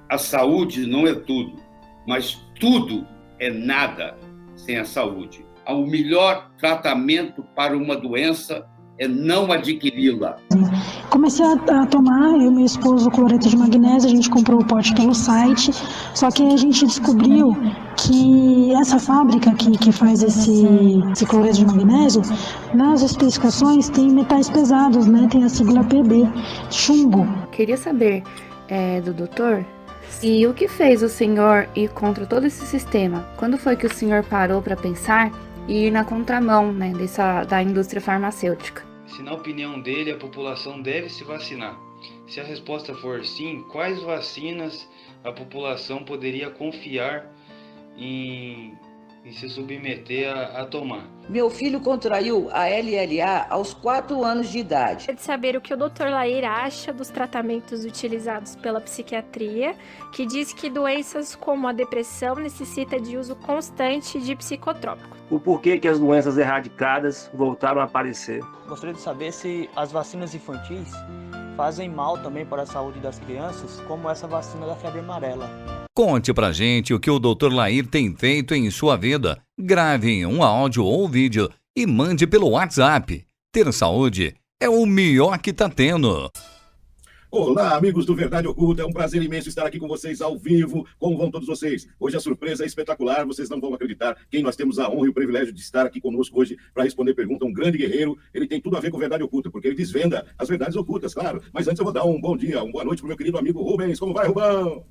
a saúde não é tudo, mas tudo é nada sem a saúde. O melhor tratamento para uma doença é não adquiri-la. Comecei a tomar, eu e meu esposo, cloreto de magnésio, a gente comprou o pote pelo site, só que a gente descobriu que essa fábrica que faz esse cloreto de magnésio, nas especificações tem metais pesados, né? Tem a sigla PB, chumbo. Queria saber do doutor, e o que fez o senhor ir contra todo esse sistema? Quando foi que o senhor parou para pensar e ir na contramão, né, da indústria farmacêutica? Se na opinião dele a população deve se vacinar. Se a resposta for sim, quais vacinas a população poderia confiar em se submeter a tomar? Meu filho contraiu a LLA aos 4 anos de idade. É de saber o que o Dr. Lair acha dos tratamentos utilizados pela psiquiatria, que diz que doenças como a depressão necessitam de uso constante de psicotrópicos. O porquê que as doenças erradicadas voltaram a aparecer. Gostaria de saber se as vacinas infantis fazem mal também para a saúde das crianças, como essa vacina da febre amarela. Conte pra gente o que o Dr. Lair tem feito em sua vida. Grave um áudio ou vídeo e mande pelo WhatsApp. Ter saúde é o melhor que tá tendo. Olá, amigos do Verdade Oculta, é um prazer imenso estar aqui com vocês ao vivo. Como vão todos vocês? Hoje a surpresa é espetacular, vocês não vão acreditar quem nós temos a honra e o privilégio de estar aqui conosco hoje para responder pergunta. Um grande guerreiro, ele tem tudo a ver com Verdade Oculta, porque ele desvenda as verdades ocultas, claro. Mas antes eu vou dar um bom dia, uma boa noite pro meu querido amigo Rubens. Como vai, Rubão?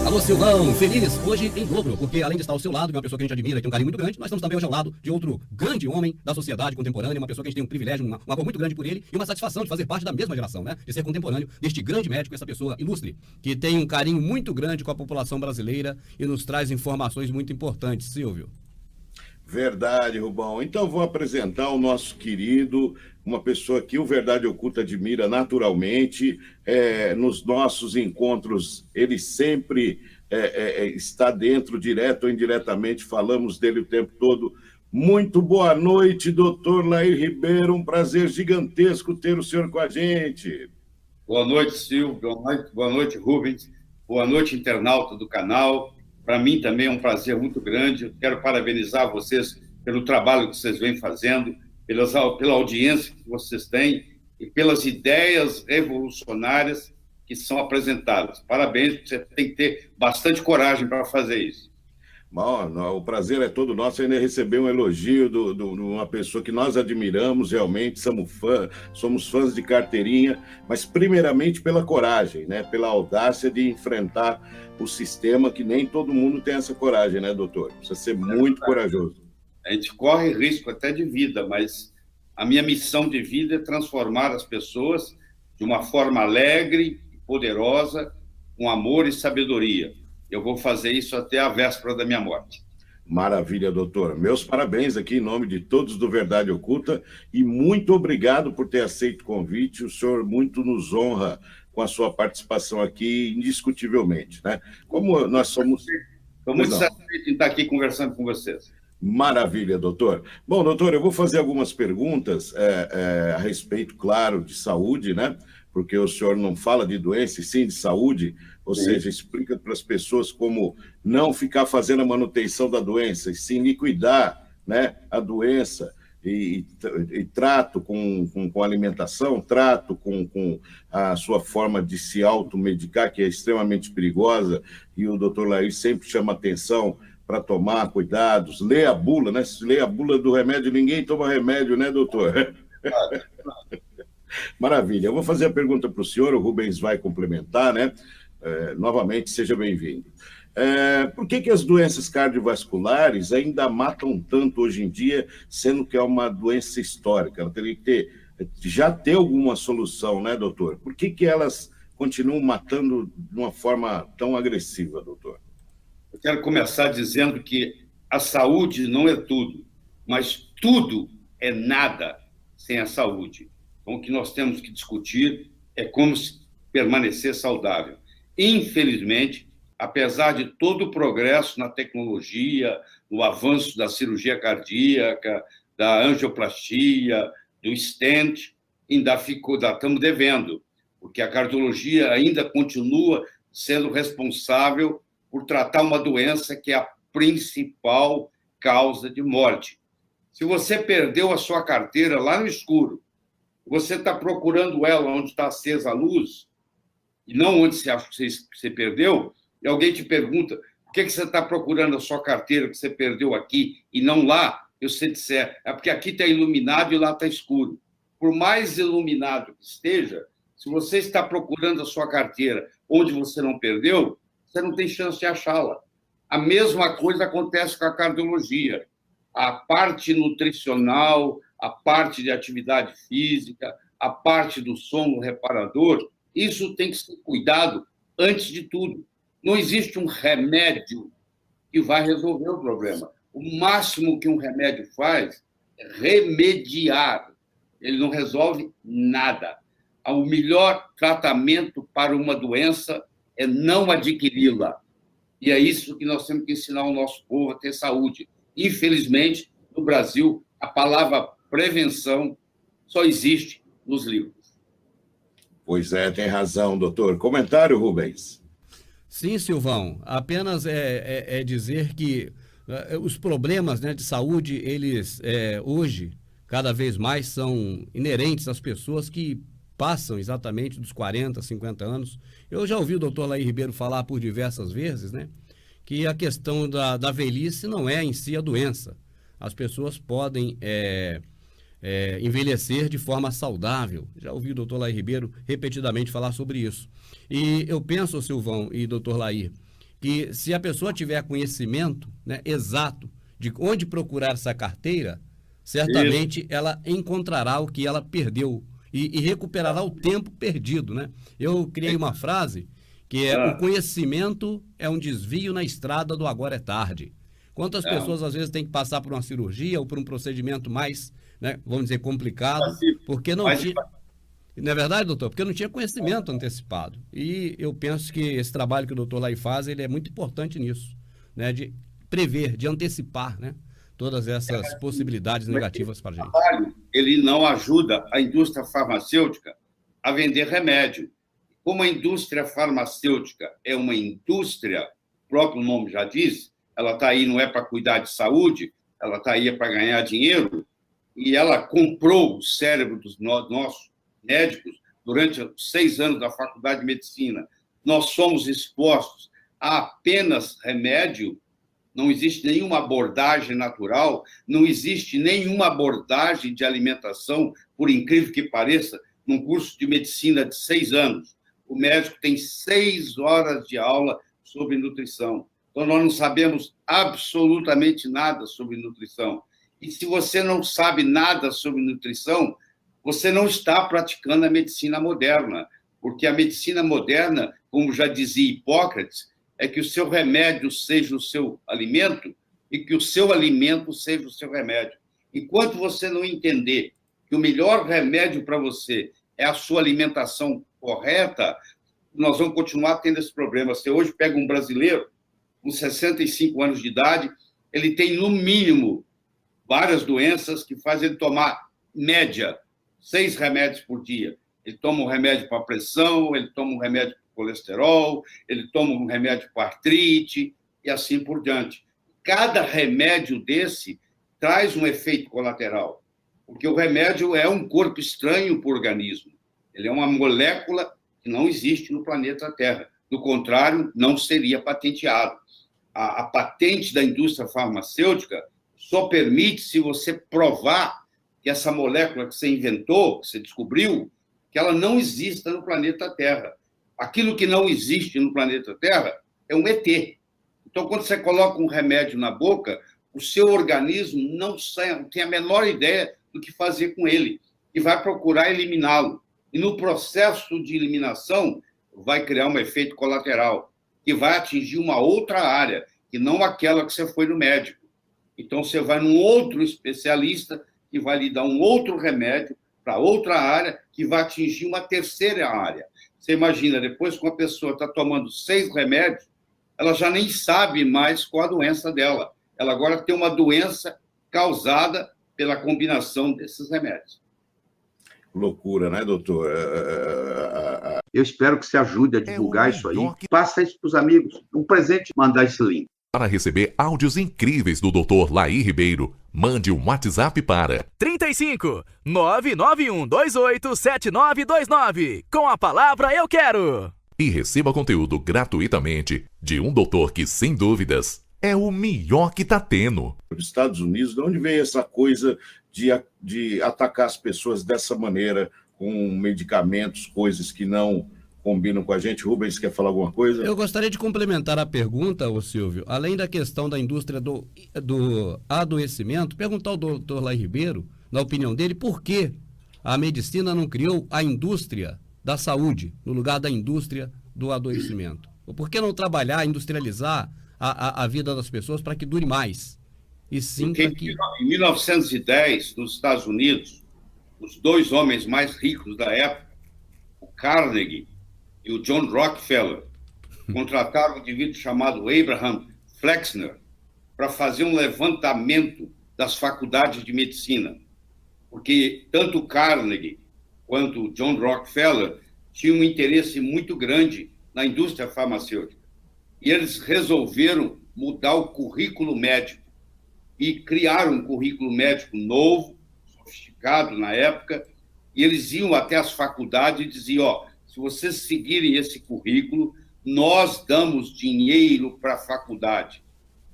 Alô, Silvão, feliz hoje em dobro, porque além de estar ao seu lado, de uma pessoa que a gente admira e tem um carinho muito grande, nós estamos também hoje ao lado de outro grande homem da sociedade contemporânea, uma pessoa que a gente tem um privilégio, um amor muito grande por ele e uma satisfação de fazer parte da mesma geração, né? De ser contemporâneo deste grande médico, essa pessoa ilustre, que tem um carinho muito grande com a população brasileira e nos traz informações muito importantes. Silvio. Verdade, Rubão. Então vou apresentar o nosso querido, uma pessoa que o Verdade Oculta admira naturalmente. Nos nossos encontros, ele sempre está dentro, direto ou indiretamente, falamos dele o tempo todo. Muito boa noite, doutor Lair Ribeiro, um prazer gigantesco ter o senhor com a gente. Boa noite, Silvio, boa noite, Rubens, boa noite, internauta do canal. Para mim também é um prazer muito grande. Eu quero parabenizar vocês pelo trabalho que vocês vêm fazendo, pela audiência que vocês têm e pelas ideias revolucionárias que são apresentadas. Parabéns, você tem que ter bastante coragem para fazer isso. Bom, o prazer é todo nosso ainda receber um elogio de uma pessoa que nós admiramos realmente, somos fãs de carteirinha, mas primeiramente pela coragem, né? Pela audácia de enfrentar o sistema, que nem todo mundo tem essa coragem, né, doutor? Precisa ser muito corajoso. A gente corre risco até de vida, mas a minha missão de vida é transformar as pessoas de uma forma alegre, poderosa, com amor e sabedoria. Eu vou fazer isso até a véspera da minha morte. Maravilha, doutor. Meus parabéns aqui em nome de todos do Verdade Oculta e muito obrigado por ter aceito o convite. O senhor muito nos honra com a sua participação aqui, indiscutivelmente, né? Como nós somos... Estou muito satisfeito em estar aqui conversando com vocês. Maravilha, doutor. Bom, doutor, eu vou fazer algumas perguntas a respeito, claro, de saúde, né? Porque o senhor não fala de doença, e sim de saúde, ou seja, explica para as pessoas como não ficar fazendo a manutenção da doença, e sim liquidar, né, a doença, e trato com alimentação, trato com a sua forma de se automedicar, que é extremamente perigosa, e o doutor Lair sempre chama atenção para tomar cuidados, lê a bula, né? Se lê a bula do remédio, ninguém toma remédio, né, doutor? Maravilha. Eu vou fazer a pergunta para o senhor, o Rubens vai complementar, né? Novamente, seja bem-vindo. Por que as doenças cardiovasculares ainda matam tanto hoje em dia, sendo que é uma doença histórica? Ela teria que já ter alguma solução, né, doutor? Por que elas continuam matando de uma forma tão agressiva, doutor? Eu quero começar dizendo que a saúde não é tudo, mas tudo é nada sem a saúde. Então, o que nós temos que discutir é como permanecer saudável. Infelizmente, apesar de todo o progresso na tecnologia, no avanço da cirurgia cardíaca, da angioplastia, do stent, ainda estamos devendo, porque a cardiologia ainda continua sendo responsável por tratar uma doença que é a principal causa de morte. Se você perdeu a sua carteira lá no escuro, você está procurando ela onde está acesa a luz, e não onde você perdeu, e alguém te pergunta por que você está procurando a sua carteira que você perdeu aqui e não lá, e você disser, é porque aqui está iluminado e lá está escuro. Por mais iluminado que esteja, se você está procurando a sua carteira onde você não perdeu, você não tem chance de achá-la. A mesma coisa acontece com a cardiologia. A parte nutricional, a parte de atividade física, a parte do sono reparador, isso tem que ser cuidado antes de tudo. Não existe um remédio que vai resolver o problema. O máximo que um remédio faz é remediar. Ele não resolve nada. O melhor tratamento para uma doença é não adquiri-la. E é isso que nós temos que ensinar ao nosso povo a ter saúde. Infelizmente, no Brasil, a palavra prevenção só existe nos livros. Pois é, tem razão, doutor. Comentário, Rubens? Sim, Silvão. Apenas é dizer que os problemas, né, de saúde, eles hoje, cada vez mais, são inerentes às pessoas que passam exatamente dos 40, 50 anos. Eu já ouvi o doutor Laí Ribeiro falar por diversas vezes, né, que a questão da velhice não é em si a doença. As pessoas podem envelhecer de forma saudável. Já ouvi o doutor Laí Ribeiro repetidamente falar sobre isso. E eu penso, Silvão e doutor Laí, que se a pessoa tiver conhecimento, né, exato de onde procurar essa carteira, certamente ela encontrará o que ela perdeu e recuperará o tempo perdido, né? Eu criei uma frase que o conhecimento é um desvio na estrada do agora é tarde. Quantas pessoas às vezes têm que passar por uma cirurgia ou por um procedimento mais, né, vamos dizer, complicado, porque não tinha... Não é verdade, doutor? Porque não tinha conhecimento antecipado. E eu penso que esse trabalho que o doutor Laí faz, ele é muito importante nisso, né? De prever, de antecipar, né, todas essas possibilidades negativas para a gente. Ele não ajuda a indústria farmacêutica a vender remédio. Como a indústria farmacêutica é uma indústria, o próprio nome já diz, ela está aí não é para cuidar de saúde, ela está aí para ganhar dinheiro, e ela comprou o cérebro dos nossos médicos durante os 6 anos da Faculdade de Medicina. Nós somos expostos a apenas remédio, não existe nenhuma abordagem natural, não existe nenhuma abordagem de alimentação, por incrível que pareça, num curso de medicina de 6 anos. O médico tem 6 horas de aula sobre nutrição. Então, nós não sabemos absolutamente nada sobre nutrição. E se você não sabe nada sobre nutrição, você não está praticando a medicina moderna, porque a medicina moderna, como já dizia Hipócrates, é que o seu remédio seja o seu alimento e que o seu alimento seja o seu remédio. Enquanto você não entender que o melhor remédio para você é a sua alimentação correta, nós vamos continuar tendo esse problema. Você hoje pega um brasileiro com 65 anos de idade, ele tem, no mínimo, várias doenças que fazem ele tomar, média, 6 remédios por dia. Ele toma um remédio para pressão, ele toma um remédio para colesterol, ele toma um remédio para artrite, e assim por diante. Cada remédio desse traz um efeito colateral, porque o remédio é um corpo estranho para o organismo. Ele é uma molécula que não existe no planeta Terra. Do contrário, não seria patenteado. A patente da indústria farmacêutica só permite se você provar que essa molécula que você inventou, que você descobriu, que ela não exista no planeta Terra. Aquilo que não existe no planeta Terra é um ET. Então, quando você coloca um remédio na boca, o seu organismo não tem a menor ideia do que fazer com ele e vai procurar eliminá-lo. E no processo de eliminação, vai criar um efeito colateral, que vai atingir uma outra área, que não aquela que você foi no médico. Então, você vai num outro especialista que vai lhe dar um outro remédio para outra área, que vai atingir uma terceira área. Você imagina, depois que uma pessoa está tomando 6 remédios, ela já nem sabe mais qual a doença dela. Ela agora tem uma doença causada pela combinação desses remédios. loucura, né, doutor? Eu espero que você ajude a divulgar isso aí. Passa isso para os amigos. Um presente, mandar esse link. Para receber áudios incríveis do Dr. Laí Ribeiro, mande um WhatsApp para 35 991 28 7929 com a palavra eu quero. E receba conteúdo gratuitamente de um doutor que, sem dúvidas, é o melhor que tá tendo. Nos Estados Unidos, de onde veio essa coisa de atacar as pessoas dessa maneira, com medicamentos, coisas que não combinam com a gente? Rubens, quer falar alguma coisa? Eu gostaria de complementar a pergunta, ô Silvio, além da questão da indústria do adoecimento, perguntar ao doutor Laí Ribeiro, na opinião dele, por que a medicina não criou a indústria da saúde no lugar da indústria do adoecimento? Ou por que não trabalhar, industrializar a vida das pessoas para que dure mais? E sim para que... Em 1910, nos Estados Unidos, os dois homens mais ricos da época, o Carnegie e o John Rockefeller, contrataram um indivíduo chamado Abraham Flexner para fazer um levantamento das faculdades de medicina. Porque tanto o Carnegie quanto o John Rockefeller tinham um interesse muito grande na indústria farmacêutica. E eles resolveram mudar o currículo médico e criaram um currículo médico novo, sofisticado na época, e eles iam até as faculdades e diziam, se vocês seguirem esse currículo, nós damos dinheiro para a faculdade.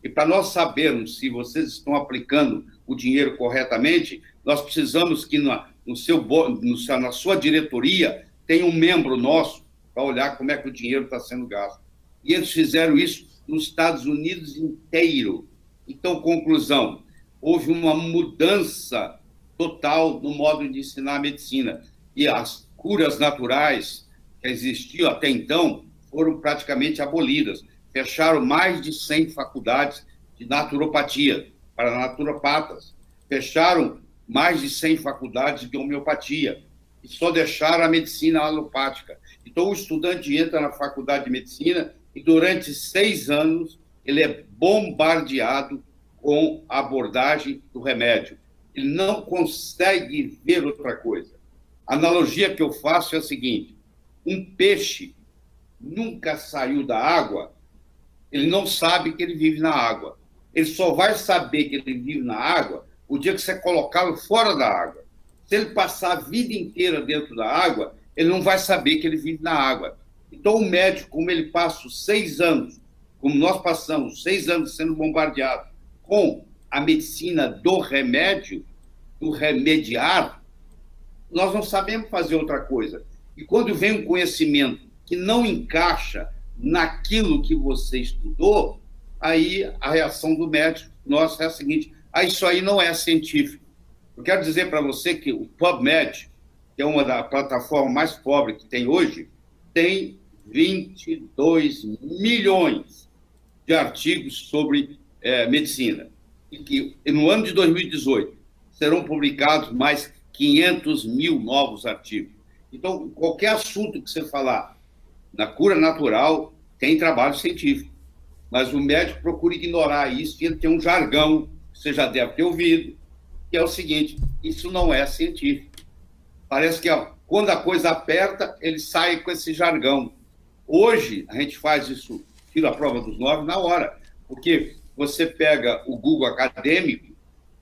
E para nós sabermos se vocês estão aplicando o dinheiro corretamente, nós precisamos que na sua diretoria tenha um membro nosso para olhar como é que o dinheiro está sendo gasto. E eles fizeram isso nos Estados Unidos inteiro. Então, conclusão, houve uma mudança total no modo de ensinar a medicina. E as curas naturais que existiam até então foram praticamente abolidas. Fecharam mais de 100 faculdades de naturopatia para naturopatas. Fecharam mais de 100 faculdades de homeopatia. E só deixaram a medicina alopática. Então, o estudante entra na faculdade de medicina e, durante 6 anos, ele é bombardeado com a abordagem do remédio. Ele não consegue ver outra coisa. A analogia que eu faço é a seguinte: um peixe nunca saiu da água, ele não sabe que ele vive na água. Ele só vai saber que ele vive na água o dia que você colocá-lo fora da água. Se ele passar a vida inteira dentro da água, ele não vai saber que ele vive na água. Então, o médico, como ele passa 6 anos, como nós passamos 6 anos sendo bombardeados com a medicina do remédio, do remediar, nós não sabemos fazer outra coisa. E quando vem um conhecimento que não encaixa naquilo que você estudou, aí a reação do médico nossa é a seguinte: isso aí não é científico. Eu quero dizer para você que o PubMed, que é uma das plataformas mais pobres que tem hoje, tem 22 milhões de artigos sobre medicina. E que no ano de 2018 serão publicados mais 500 mil novos artigos. Então, qualquer assunto que você falar na cura natural tem trabalho científico. Mas o médico procura ignorar isso e ele tem um jargão, que você já deve ter ouvido, que é o seguinte: isso não é científico. Parece que quando a coisa aperta, ele sai com esse jargão. Hoje, a gente faz isso, tira a prova dos 9 na hora, porque você pega o Google Acadêmico,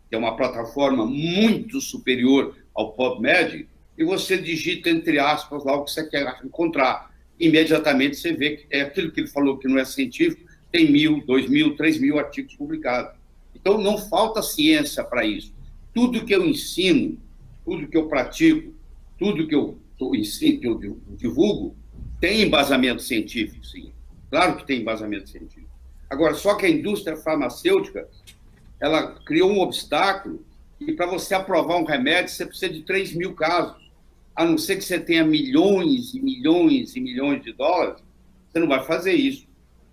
que é uma plataforma muito superior ao PubMed, e você digita, entre aspas, lá o que você quer encontrar. Imediatamente você vê que é aquilo que ele falou que não é científico, tem 1.000, 2.000, 3.000 artigos publicados. Então, não falta ciência para isso. Tudo que eu ensino, tudo que eu pratico, tudo que eu ensino, que eu divulgo, tem embasamento científico, sim. Claro que tem embasamento científico. Agora, só que a indústria farmacêutica, ela criou um obstáculo, e para você aprovar um remédio, você precisa de 3.000 casos. A não ser que você tenha milhões e milhões e milhões de dólares, você não vai fazer isso.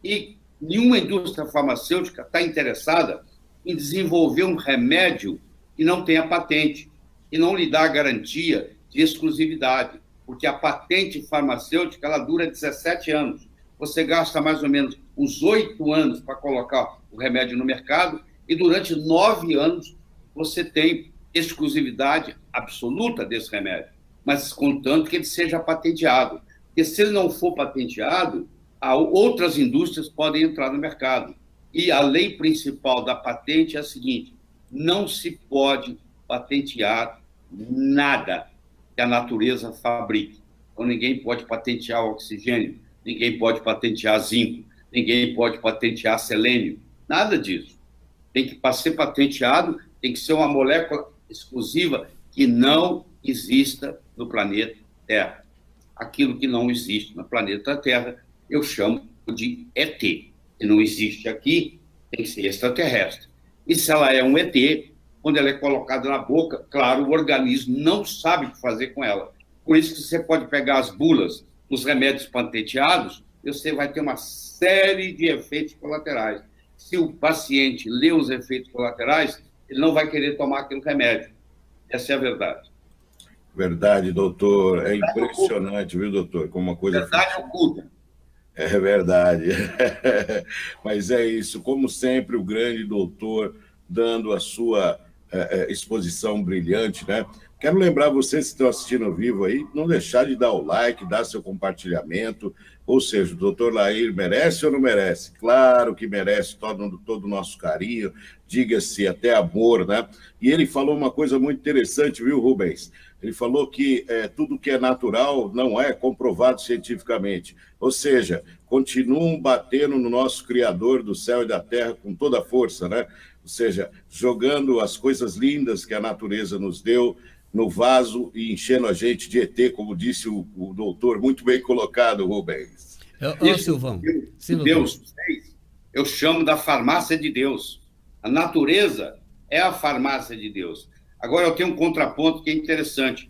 E nenhuma indústria farmacêutica está interessada em desenvolver um remédio que não tenha patente, e não lhe dá a garantia de exclusividade, porque a patente farmacêutica ela dura 17 anos. Você gasta mais ou menos uns 8 anos para colocar o remédio no mercado, e durante 9 anos você tem exclusividade absoluta desse remédio. mas contanto que ele seja patenteado. Porque se ele não for patenteado, outras indústrias podem entrar no mercado. E a lei principal da patente é a seguinte: não se pode patentear nada que a natureza fabrique. Então, ninguém pode patentear oxigênio, ninguém pode patentear zinco, ninguém pode patentear selênio, nada disso. Tem que, para ser patenteado, tem que ser uma molécula exclusiva que não exista no planeta Terra. Aquilo que não existe no planeta Terra, eu chamo de ET. Se não existe aqui, tem que ser extraterrestre. E se ela é um ET, quando ela é colocada na boca, claro, o organismo não sabe o que fazer com ela. Por isso que você pode pegar as bulas dos remédios patenteados, e você vai ter uma série de efeitos colaterais. Se o paciente lê os efeitos colaterais, ele não vai querer tomar aquele remédio. Essa é a verdade. Verdade, doutor. É impressionante, viu, doutor? Como uma coisa... Verdade oculta. É verdade. Mas é isso. Como sempre, o grande doutor dando a sua exposição brilhante, né? Quero lembrar vocês que estão assistindo ao vivo aí, não deixar de dar o like, dar seu compartilhamento. Ou seja, o doutor Lair merece ou não merece? Claro que merece todo o nosso carinho, diga-se até amor, né? E ele falou uma coisa muito interessante, viu, Rubens? Ele falou que tudo que é natural não é comprovado cientificamente. Ou seja, continuam batendo no nosso Criador do céu e da terra com toda a força, né? Ou seja, jogando as coisas lindas que a natureza nos deu no vaso e enchendo a gente de ET, como disse o doutor, muito bem colocado, Rubens. Silvão. Deus fez, eu chamo da farmácia de Deus. A natureza é a farmácia de Deus. Agora, eu tenho um contraponto que é interessante.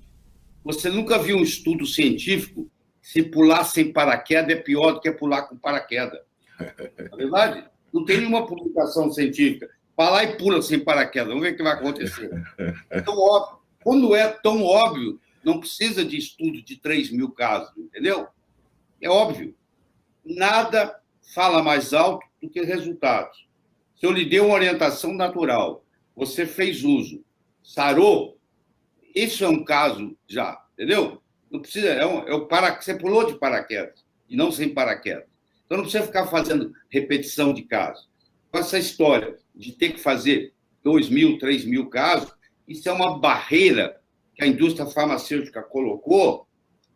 Você nunca viu um estudo científico se pular sem paraquedas é pior do que pular com paraquedas. Na verdade, não tem nenhuma publicação científica. Vai lá e pula sem paraquedas, vamos ver o que vai acontecer. É tão óbvio. Quando é tão óbvio, não precisa de estudo de 3.000 casos, entendeu? É óbvio. Nada fala mais alto do que resultados. Se eu lhe dei uma orientação natural, você fez uso, sarou, isso é um caso já, entendeu? Não precisa, você pulou de paraquedas, e não sem paraquedas. Então não precisa ficar fazendo repetição de casos. Com essa história de ter que fazer 2.000, 3.000 casos, isso é uma barreira que a indústria farmacêutica colocou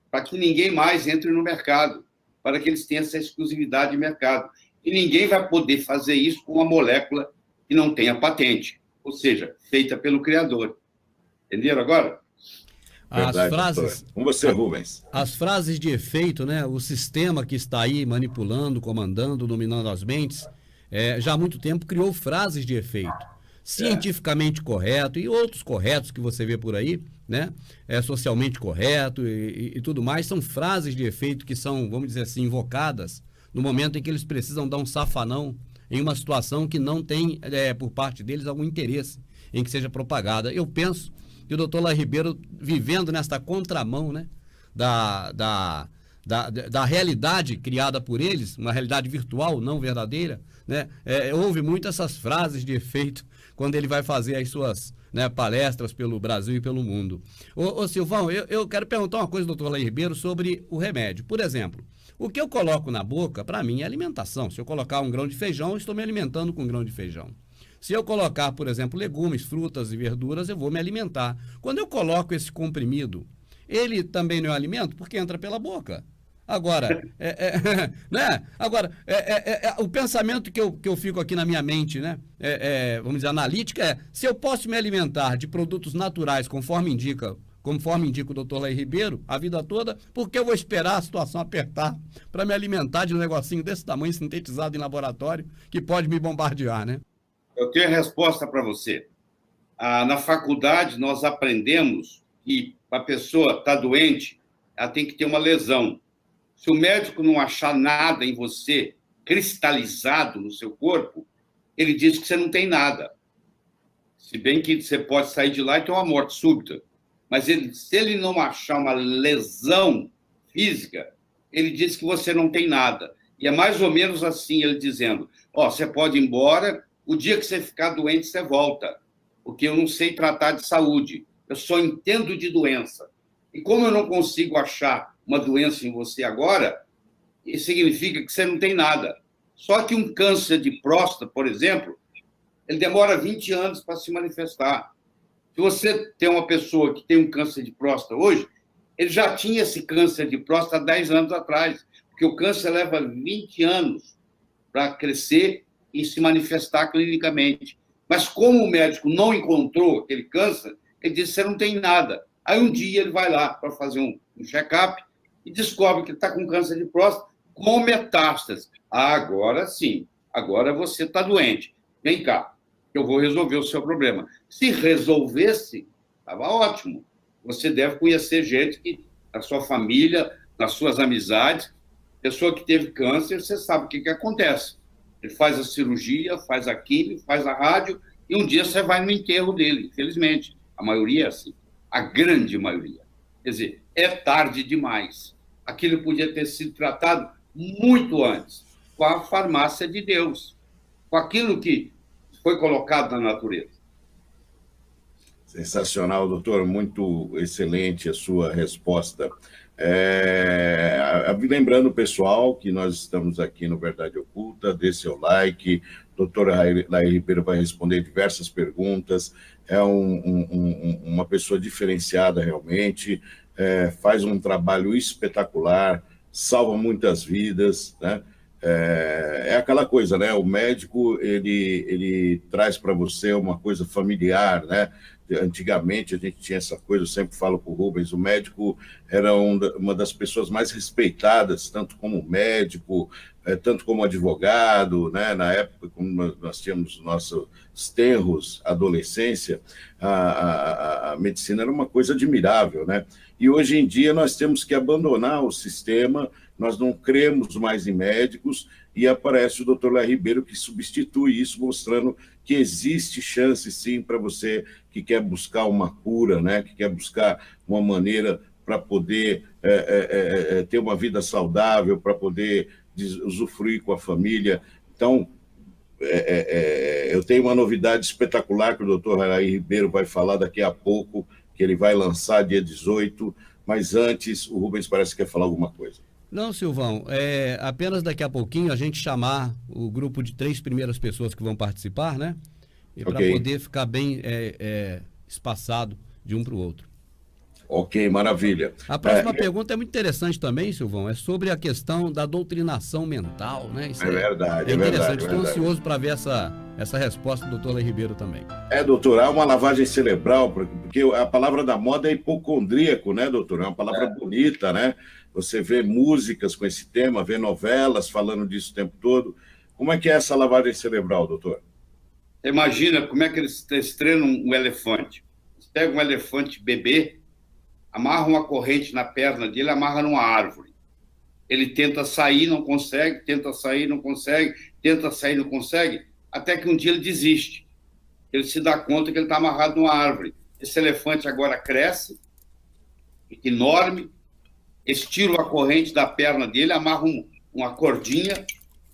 para que ninguém mais entre no mercado, para que eles tenham essa exclusividade de mercado. E ninguém vai poder fazer isso com uma molécula que não tenha patente, ou seja, feita pelo criador. Entenderam agora? As frases... Com você, Rubens. As frases de efeito, né? O sistema que está aí manipulando, comandando, dominando as mentes, já há muito tempo criou frases de efeito. Cientificamente correto e outros corretos que você vê por aí, né? Socialmente correto e tudo mais, são frases de efeito que são, vamos dizer assim, invocadas no momento em que eles precisam dar um safanão em uma situação que não tem, por parte deles, algum interesse em que seja propagada. Eu penso que o doutor Lair Ribeiro, vivendo nesta contramão, né, da realidade criada por eles, uma realidade virtual, não verdadeira, né, ouve muito essas frases de efeito quando ele vai fazer as suas, né, palestras pelo Brasil e pelo mundo. Ô Silvão, eu quero perguntar uma coisa, doutor Lair Ribeiro, sobre o remédio. Por exemplo, o que eu coloco na boca, para mim, é alimentação. Se eu colocar um grão de feijão, eu estou me alimentando com um grão de feijão. Se eu colocar, por exemplo, legumes, frutas e verduras, eu vou me alimentar. Quando eu coloco esse comprimido, ele também não é alimento porque entra pela boca. Agora, né? Agora, o pensamento que eu fico aqui na minha mente, né? Vamos dizer, analítica, se eu posso me alimentar de produtos naturais, conforme indica o doutor Lair Ribeiro, a vida toda, por que eu vou esperar a situação apertar para me alimentar de um negocinho desse tamanho, sintetizado em laboratório, que pode me bombardear, né? Eu tenho a resposta para você. Na faculdade, nós aprendemos que a pessoa está doente, ela tem que ter uma lesão. Se o médico não achar nada em você cristalizado no seu corpo, ele diz que você não tem nada. Se bem que você pode sair de lá e ter uma morte súbita. Mas se ele não achar uma lesão física, ele diz que você não tem nada. E é mais ou menos assim, ele dizendo, você pode ir embora, o dia que você ficar doente, você volta. Porque eu não sei tratar de saúde. Eu só entendo de doença. E como eu não consigo achar uma doença em você agora, isso significa que você não tem nada. Só que um câncer de próstata, por exemplo, ele demora 20 anos para se manifestar. Se você tem uma pessoa que tem um câncer de próstata hoje, ele já tinha esse câncer de próstata há 10 anos atrás, porque o câncer leva 20 anos para crescer e se manifestar clinicamente. Mas como o médico não encontrou aquele câncer, ele disse, você não tem nada. Aí um dia ele vai lá para fazer um check-up e descobre que ele está com câncer de próstata com metástase. Agora sim, agora você está doente. Vem cá, eu vou resolver o seu problema. Se resolvesse, estava ótimo. Você deve conhecer gente que, na sua família, nas suas amizades, pessoa que teve câncer, você sabe o que acontece. Ele faz a cirurgia, faz a quimio, faz a rádio, e um dia você vai no enterro dele, infelizmente. A maioria é assim. A grande maioria. Quer dizer, é tarde demais. Aquilo podia ter sido tratado muito antes, com a farmácia de Deus, com aquilo que foi colocado na natureza. Sensacional, doutor, muito excelente a sua resposta. Lembrando, pessoal, que nós estamos aqui no Verdade Oculta, dê seu like, doutor Lair Ribeiro vai responder diversas perguntas, é uma pessoa diferenciada realmente, faz um trabalho espetacular, salva muitas vidas, né? É aquela coisa, né? O médico, ele traz para você uma coisa familiar, né? Antigamente a gente tinha essa coisa, eu sempre falo para o Rubens, o médico era uma das pessoas mais respeitadas, tanto como médico, tanto como advogado, né? Na época, como nós tínhamos nossos tenros, adolescência, a medicina era uma coisa admirável, né? E hoje em dia nós temos que abandonar o sistema, nós não cremos mais em médicos, e aparece o doutor Lair Ribeiro que substitui isso, mostrando que existe chance, sim, para você que quer buscar uma cura, né? Que quer buscar uma maneira para poder ter uma vida saudável, para poder usufruir com a família. Então, eu tenho uma novidade espetacular que o doutor Lair Ribeiro vai falar daqui a pouco, que ele vai lançar dia 18, mas antes o Rubens parece que quer falar alguma coisa. Não, Silvão, apenas daqui a pouquinho a gente chamar o grupo de 3 primeiras pessoas que vão participar, né? E para poder ficar bem espaçado de um para o outro. Ok, maravilha. A próxima pergunta é muito interessante também, Silvão, é sobre a questão da doutrinação mental, né? Isso é verdade, é interessante. Verdade, Estou ansioso para ver essa resposta do doutor Lair Ribeiro também. Doutor, há uma lavagem cerebral, porque a palavra da moda é hipocondríaco, né, doutor? É uma palavra bonita, né? Você vê músicas com esse tema, vê novelas falando disso o tempo todo. Como é que é essa lavagem cerebral, doutor? Imagina como é que eles treinam um elefante. Eles pegam um elefante bebê, amarram uma corrente na perna dele, amarram numa árvore. Ele tenta sair, não consegue, tenta sair, não consegue, tenta sair, não consegue, até que um dia ele desiste. Ele se dá conta que ele está amarrado numa árvore. Esse elefante agora cresce, fica enorme, estira a corrente da perna dele, amarra uma cordinha,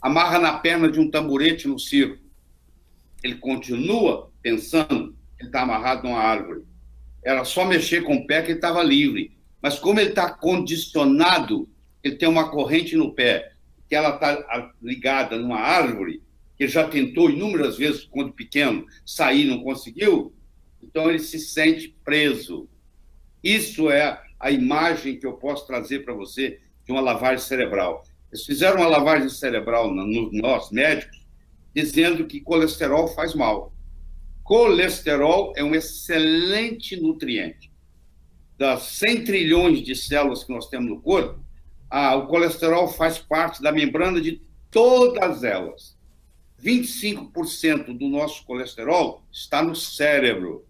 amarra na perna de um tamborete no circo. Ele continua pensando que ele está amarrado numa árvore. Era só mexer com o pé que ele estava livre. Mas como ele está condicionado, ele tem uma corrente no pé, que ela está ligada numa árvore, que ele já tentou inúmeras vezes, quando pequeno, sair, não conseguiu, então ele se sente preso. Isso é a imagem que eu posso trazer para você de uma lavagem cerebral. Eles fizeram uma lavagem cerebral nós, médicos, dizendo que colesterol faz mal. Colesterol é um excelente nutriente. Das 100 trilhões de células que nós temos no corpo, o colesterol faz parte da membrana de todas elas. 25% do nosso colesterol está no cérebro.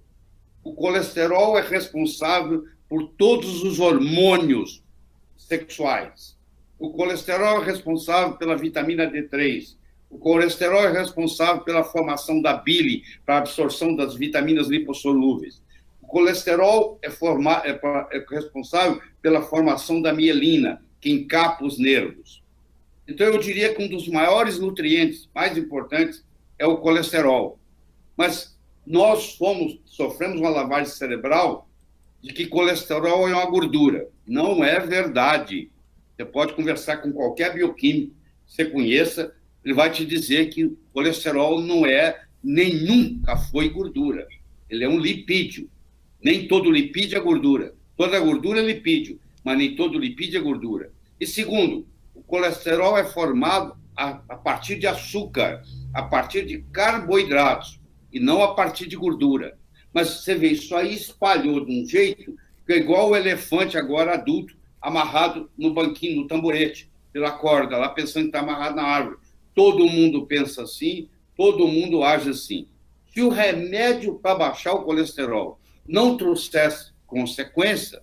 O colesterol é responsável por todos os hormônios sexuais. O colesterol é responsável pela vitamina D3. O colesterol é responsável pela formação da bile, para a absorção das vitaminas lipossolúveis. O colesterol é responsável pela formação da mielina, que encapa os nervos. Então, eu diria que um dos maiores nutrientes mais importantes é o colesterol. Mas nós sofremos uma lavagem cerebral de que colesterol é uma gordura. Não é verdade. Você pode conversar com qualquer bioquímico que você conheça, ele vai te dizer que o colesterol não é, nem nunca foi gordura. Ele é um lipídio. Nem todo lipídio é gordura. Toda gordura é lipídio, mas nem todo lipídio é gordura. E segundo, o colesterol é formado a partir de açúcar, a partir de carboidratos, e não a partir de gordura. Mas você vê, isso aí espalhou de um jeito que é igual o elefante agora adulto, amarrado no banquinho, no tamborete, pela corda, lá pensando que está amarrado na árvore. Todo mundo pensa assim, todo mundo age assim. Se o remédio para baixar o colesterol não trouxesse consequência,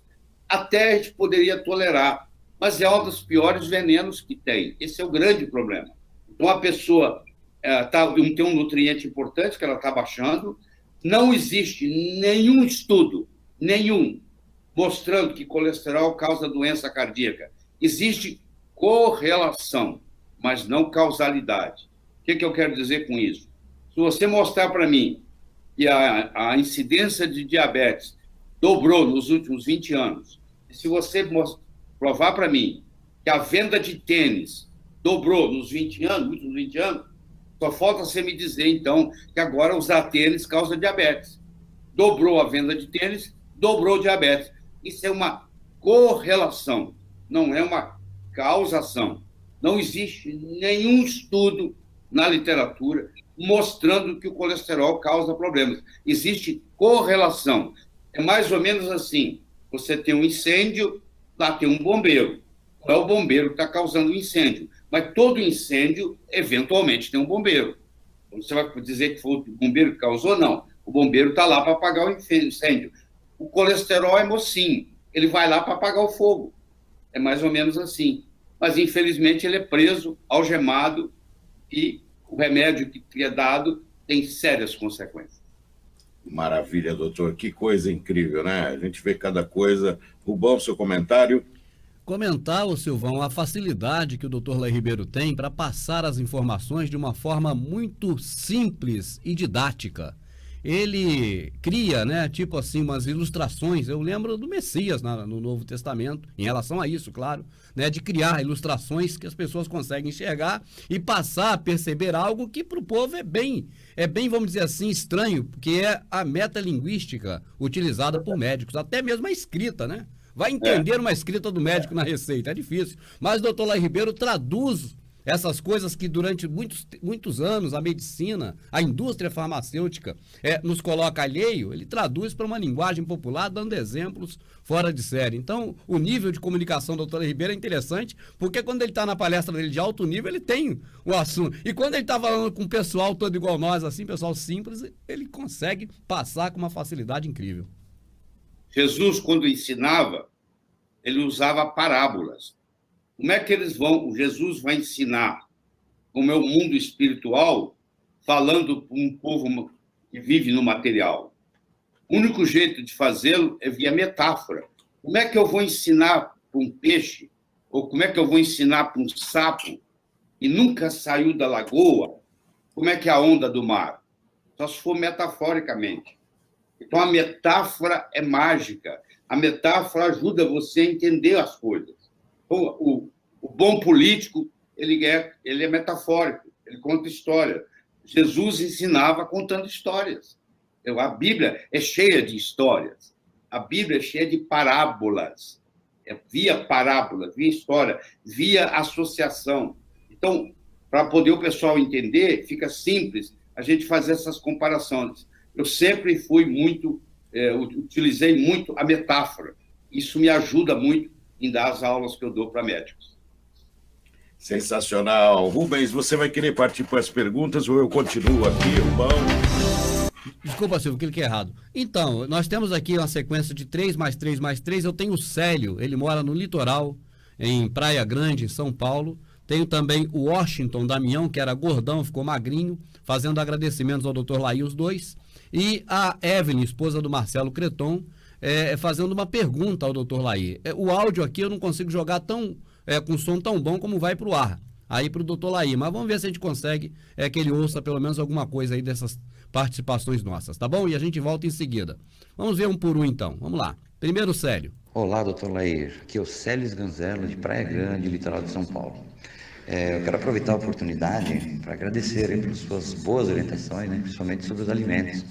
até a gente poderia tolerar, mas é um dos piores venenos que tem. Esse é o grande problema. Então, a pessoa tem um nutriente importante que ela está baixando, não existe nenhum estudo, mostrando que colesterol causa doença cardíaca. Existe correlação, mas não causalidade. O que eu quero dizer com isso? Se você mostrar para mim que a incidência de diabetes dobrou nos últimos 20 anos, e se você provar para mim que a venda de tênis dobrou nos últimos 20 anos, só falta você me dizer, então, que agora usar tênis causa diabetes. Dobrou a venda de tênis, dobrou diabetes. Isso é uma correlação, não é uma causação. Não existe nenhum estudo na literatura mostrando que o colesterol causa problemas. Existe correlação. É mais ou menos assim, você tem um incêndio, lá tem um bombeiro. Não é o bombeiro que está causando o incêndio, mas todo incêndio, eventualmente, tem um bombeiro. Então, você vai dizer que foi o bombeiro que causou? Não. O bombeiro está lá para apagar o incêndio. O colesterol é mocinho, ele vai lá para apagar o fogo. É mais ou menos assim. Mas, infelizmente, ele é preso, algemado, e o remédio que é dado tem sérias consequências. Maravilha, doutor. Que coisa incrível, né? A gente vê cada coisa. Rubão, seu comentário? Comentar, ô Silvão, a facilidade que o Dr. Laí Ribeiro tem para passar as informações de uma forma muito simples e didática. Ele cria, né, tipo assim, umas ilustrações. Eu lembro do Messias no Novo Testamento, em relação a isso, claro, né, de criar ilustrações que as pessoas conseguem enxergar e passar a perceber algo que para o povo é bem, vamos dizer assim, estranho, porque é a metalinguística utilizada por médicos, até mesmo a escrita, né? Vai entender uma escrita do médico na receita, é difícil. Mas o doutor Laí Ribeiro traduz essas coisas que durante muitos anos a medicina, a indústria farmacêutica nos coloca alheio, ele traduz para uma linguagem popular, dando exemplos fora de série. Então, o nível de comunicação do doutor Laí Ribeiro é interessante, porque quando ele está na palestra dele de alto nível, ele tem o assunto. E quando ele está falando com o pessoal todo igual nós, assim, pessoal simples, ele consegue passar com uma facilidade incrível. Jesus, quando ensinava, ele usava parábolas. Como é que Jesus vai ensinar como é o mundo espiritual falando para um povo que vive no material? O único jeito de fazê-lo é via metáfora. Como é que eu vou ensinar para um peixe, ou como é que eu vou ensinar para um sapo que nunca saiu da lagoa, como é que é a onda do mar? Só se for metaforicamente. Então, a metáfora é mágica. A metáfora ajuda você a entender as coisas. O bom político, ele é metafórico, ele conta história. Jesus ensinava contando histórias. A Bíblia é cheia de histórias. A Bíblia é cheia de parábolas. Via parábola, via história, via associação. Então, para poder o pessoal entender, fica simples a gente fazer essas comparações. Eu sempre utilizei muito a metáfora. Isso me ajuda muito em dar as aulas que eu dou para médicos. Sensacional. Rubens, você vai querer partir para as perguntas ou eu continuo aqui, Rubão? Desculpa, Silvio, aquilo que é errado. Então, nós temos aqui uma sequência de 3 mais 3 mais 3. Eu tenho o Célio, ele mora no litoral, em Praia Grande, em São Paulo. Tenho também o Washington Damião, que era gordão, ficou magrinho, fazendo agradecimentos ao Dr. Laí, os dois. E a Evelyn, esposa do Marcelo Creton, fazendo uma pergunta ao Dr. Laí. O áudio aqui eu não consigo jogar com som tão bom como vai para o ar, aí para o Dr. Laí. Mas vamos ver se a gente consegue que ele ouça pelo menos alguma coisa aí dessas participações nossas, tá bom? E a gente volta em seguida. Vamos ver um por um então, vamos lá. Primeiro, Célio. Olá, doutor Lair. Aqui é o Célio Ganzello, de Praia Grande, litoral de São Paulo. Eu quero aproveitar a oportunidade para agradecer aí pelas suas boas orientações, né, principalmente sobre os alimentos.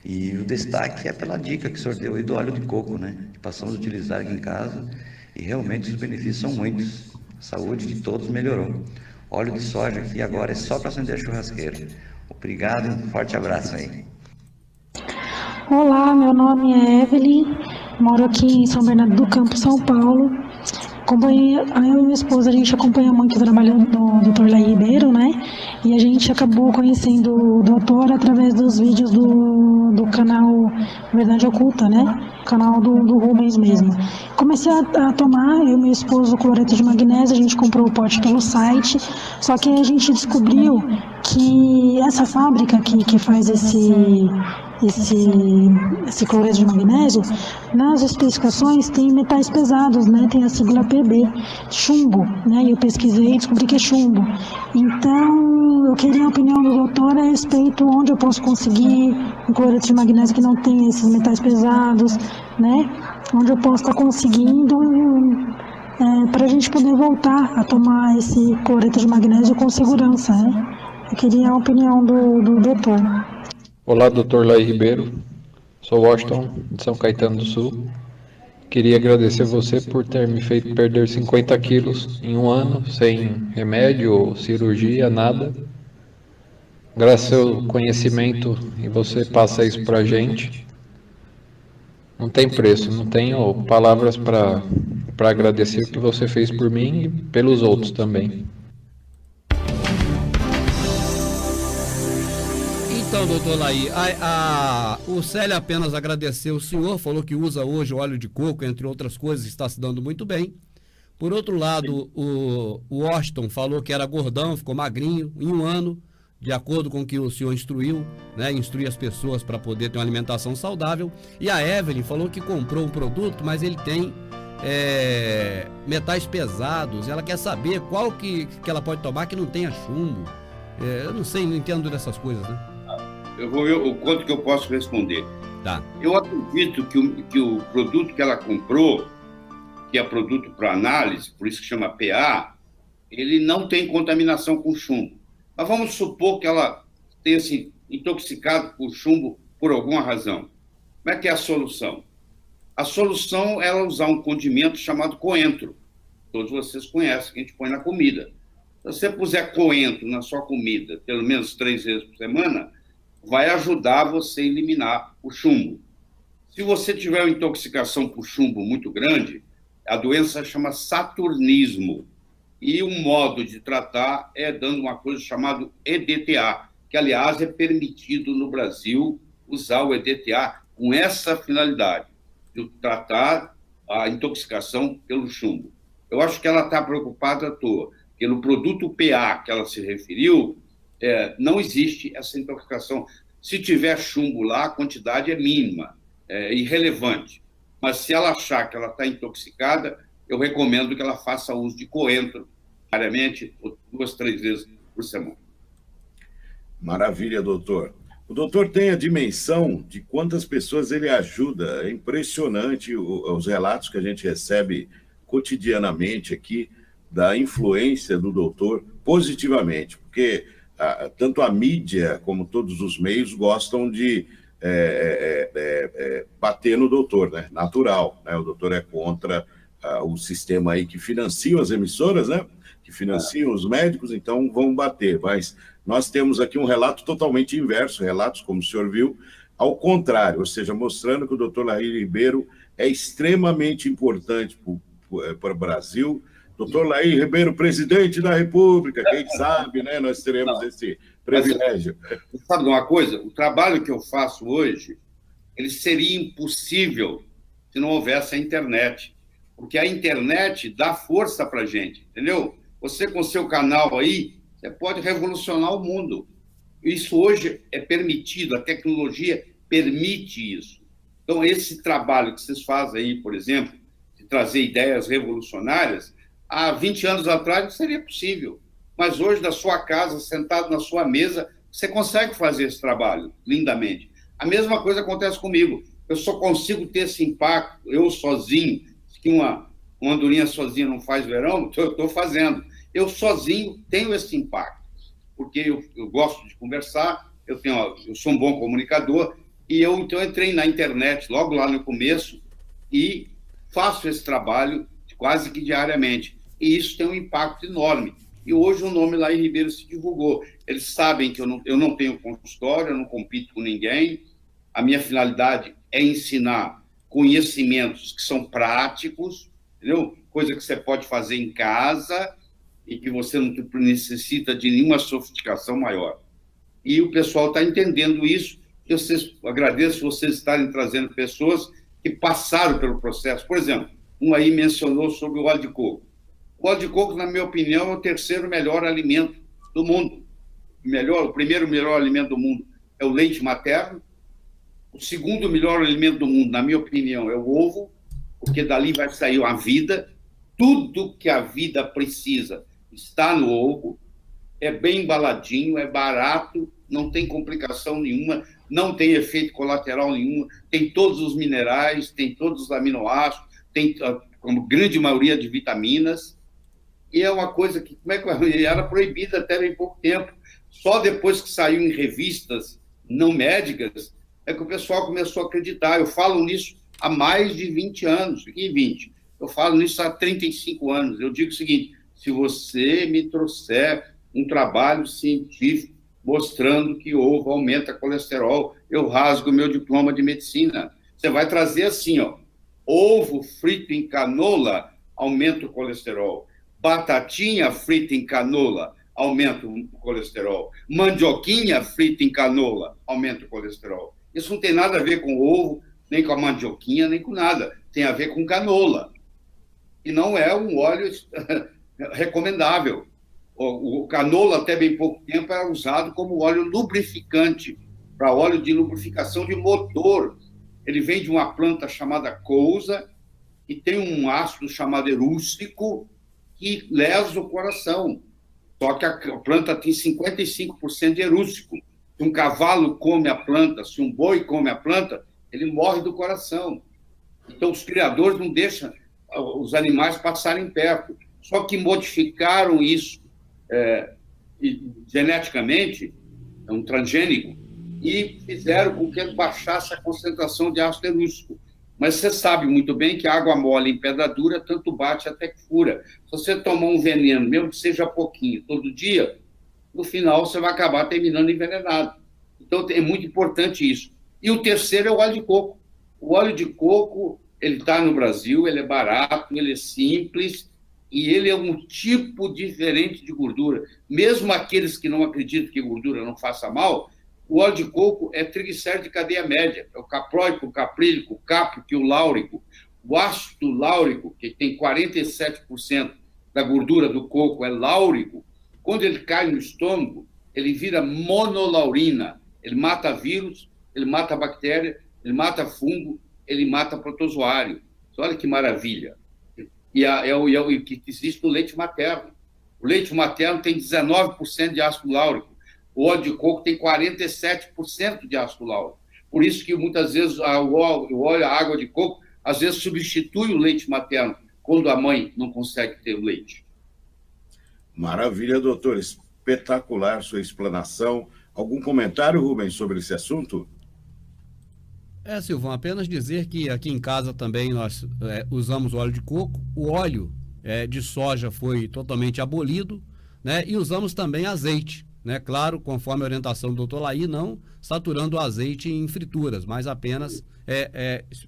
E o destaque é pela dica que o senhor deu aí do óleo de coco, né, que passamos a utilizar aqui em casa e realmente os benefícios são muitos. A saúde de todos melhorou. Óleo de soja aqui agora é só para acender a churrasqueira. Obrigado, um forte abraço aí. Olá, meu nome é Evelyn, moro aqui em São Bernardo do Campo, São Paulo. Eu e minha esposa, a gente acompanha muito o trabalho do Dr. Lair Ribeiro, né? E a gente acabou conhecendo o doutor através dos vídeos do canal Verdade Oculta, né? O canal do Rubens mesmo. Comecei a tomar, eu e meu esposo, cloreto de magnésio, a gente comprou o pote pelo site, só que a gente descobriu que essa fábrica que faz esse cloreto de magnésio, nas especificações tem metais pesados, né? Tem a sigla PB, chumbo, né? E eu pesquisei e descobri que é chumbo. Então, eu queria a opinião do doutor a respeito onde eu posso conseguir um cloreto de magnésio que não tem esses metais pesados, né? Onde eu posso estar conseguindo para a gente poder voltar a tomar esse cloreto de magnésio com segurança, né? Eu queria a opinião do doutor. Olá, Dr. Lair Ribeiro. Sou Washington, de São Caetano do Sul. Queria agradecer você por ter me feito perder 50 quilos em um ano, sem remédio ou cirurgia, nada. Graças ao seu conhecimento, e você passa isso pra gente, não tem preço, não tenho palavras para agradecer o que você fez por mim e pelos outros também. Então, doutor Lair, o Célio apenas agradeceu o senhor, falou que usa hoje o óleo de coco, entre outras coisas, está se dando muito bem. Por outro lado, o Washington falou que era gordão, ficou magrinho em um ano, de acordo com o que o senhor instruiu, né, instruir as pessoas para poder ter uma alimentação saudável. E a Evelyn falou que comprou um produto, mas ele tem metais pesados, ela quer saber qual que ela pode tomar que não tenha chumbo. Eu não sei, não entendo dessas coisas, né? Eu vou ver o quanto que eu posso responder. Tá. Eu acredito que o produto que ela comprou, que é produto para análise, por isso que chama PA, ele não tem contaminação com chumbo. Mas vamos supor que ela tenha se intoxicado por chumbo por alguma razão. Como é que é a solução? A solução é ela usar um condimento chamado coentro. Todos vocês conhecem, que a gente põe na comida. Se você puser coentro na sua comida, pelo menos 3 vezes por semana, vai ajudar você a eliminar o chumbo. Se você tiver uma intoxicação por chumbo muito grande, a doença chama saturnismo. E o modo de tratar é dando uma coisa chamada EDTA, que, aliás, é permitido no Brasil usar o EDTA com essa finalidade, de tratar a intoxicação pelo chumbo. Eu acho que ela está preocupada à toa, porque no produto PA que ela se referiu, não existe essa intoxicação. Se tiver chumbo lá, a quantidade é mínima, é irrelevante. Mas se ela achar que ela está intoxicada, eu recomendo que ela faça uso de coentro diariamente, 2, 3 vezes por semana. Maravilha, doutor. O doutor tem a dimensão de quantas pessoas ele ajuda. É impressionante os relatos que a gente recebe cotidianamente aqui da influência do doutor positivamente, porque tanto a mídia como todos os meios gostam de bater no doutor, né? Natural, né? O doutor é contra o sistema aí que financia as emissoras, né? Que financiam os médicos, então vão bater. Mas nós temos aqui um relato totalmente inverso, relatos, como o senhor viu, ao contrário, ou seja, mostrando que o doutor Lair Ribeiro é extremamente importante para o Brasil. Doutor Lair Ribeiro, presidente da República, quem sabe, né? Nós teremos esse privilégio. Mas, sabe de uma coisa? O trabalho que eu faço hoje, ele seria impossível se não houvesse a internet. Porque a internet dá força para a gente, entendeu? Você com seu canal aí, você pode revolucionar o mundo. Isso hoje é permitido, a tecnologia permite isso. Então, esse trabalho que vocês fazem aí, por exemplo, de trazer ideias revolucionárias, há 20 anos atrás não seria possível. Mas hoje, da sua casa, sentado na sua mesa, você consegue fazer esse trabalho lindamente. A mesma coisa acontece comigo. Eu só consigo ter esse impacto, eu sozinho, que uma andorinha sozinha não faz verão, eu estou fazendo. Eu sozinho tenho esse impacto, porque eu gosto de conversar, eu sou um bom comunicador, e então entrei na internet logo lá no começo e faço esse trabalho quase que diariamente. E isso tem um impacto enorme. E hoje o nome Lair Ribeiro se divulgou. Eles sabem que eu não tenho consultório, eu não compito com ninguém. A minha finalidade é ensinar conhecimentos que são práticos, entendeu? Coisa que você pode fazer em casa e que você não necessita de nenhuma sofisticação maior. E o pessoal está entendendo isso. Agradeço vocês estarem trazendo pessoas que passaram pelo processo. Por exemplo, um aí mencionou sobre o óleo de coco. O óleo de coco, na minha opinião, é o terceiro melhor alimento do mundo. O primeiro melhor alimento do mundo é o leite materno. O segundo melhor alimento do mundo, na minha opinião, é o ovo, porque dali vai sair a vida. Tudo que a vida precisa está no ovo. É bem embaladinho, é barato, não tem complicação nenhuma, não tem efeito colateral nenhum, tem todos os minerais, tem todos os aminoácidos, tem como grande maioria de vitaminas, e é uma coisa que era proibida até bem pouco tempo. Só depois que saiu em revistas não médicas é que o pessoal começou a acreditar. Eu falo nisso há mais de 20 anos, e 20. Eu falo nisso há 35 anos. Eu digo o seguinte: se você me trouxer um trabalho científico mostrando que ovo aumenta colesterol, eu rasgo meu diploma de medicina. Você vai trazer assim, ó, ovo frito em canola aumenta o colesterol, batatinha frita em canola aumenta o colesterol, mandioquinha frita em canola aumenta o colesterol. Isso não tem nada a ver com o ovo, nem com a mandioquinha, nem com nada. Tem a ver com canola. E não é um óleo recomendável. O canola, até bem pouco tempo, era usado como óleo lubrificante, para óleo de lubrificação de motor. Ele vem de uma planta chamada cousa, e tem um ácido chamado erústico, que lesa o coração. Só que a planta tem 55% de erústico. Se um cavalo come a planta, se um boi come a planta, ele morre do coração. Então, os criadores não deixam os animais passarem perto. Só que modificaram isso geneticamente, é um transgênico, e fizeram com que ele baixasse a concentração de ácido erústico. Mas você sabe muito bem que a água mole em pedra dura tanto bate até que fura. Se você tomar um veneno, mesmo que seja pouquinho, todo dia, no final você vai acabar terminando envenenado. Então, é muito importante isso. E o terceiro é o óleo de coco. O óleo de coco, ele está no Brasil, ele é barato, ele é simples, e ele é um tipo diferente de gordura. Mesmo aqueles que não acreditam que gordura não faça mal, o óleo de coco é triglicérido de cadeia média. É o capróico, o caprílico, o cáprico e o láurico. O ácido láurico, que tem 47% da gordura do coco, é láurico. Quando ele cai no estômago, ele vira monolaurina. Ele mata vírus, ele mata bactéria, ele mata fungo, ele mata protozoário. Olha que maravilha. E é o que existe no leite materno. O leite materno tem 19% de ácido láurico. O óleo de coco tem 47% de ácido láurico. Por isso que muitas vezes o óleo, a água de coco, às vezes substitui o leite materno, quando a mãe não consegue ter o leite. Maravilha, doutor. Espetacular sua explanação. Algum comentário, Rubens, sobre esse assunto? Silvão, apenas dizer que aqui em casa também nós usamos óleo de coco. O óleo de soja foi totalmente abolido, né? E usamos também azeite, né? Claro, conforme a orientação do doutor Lair, não saturando o azeite em frituras, mas apenas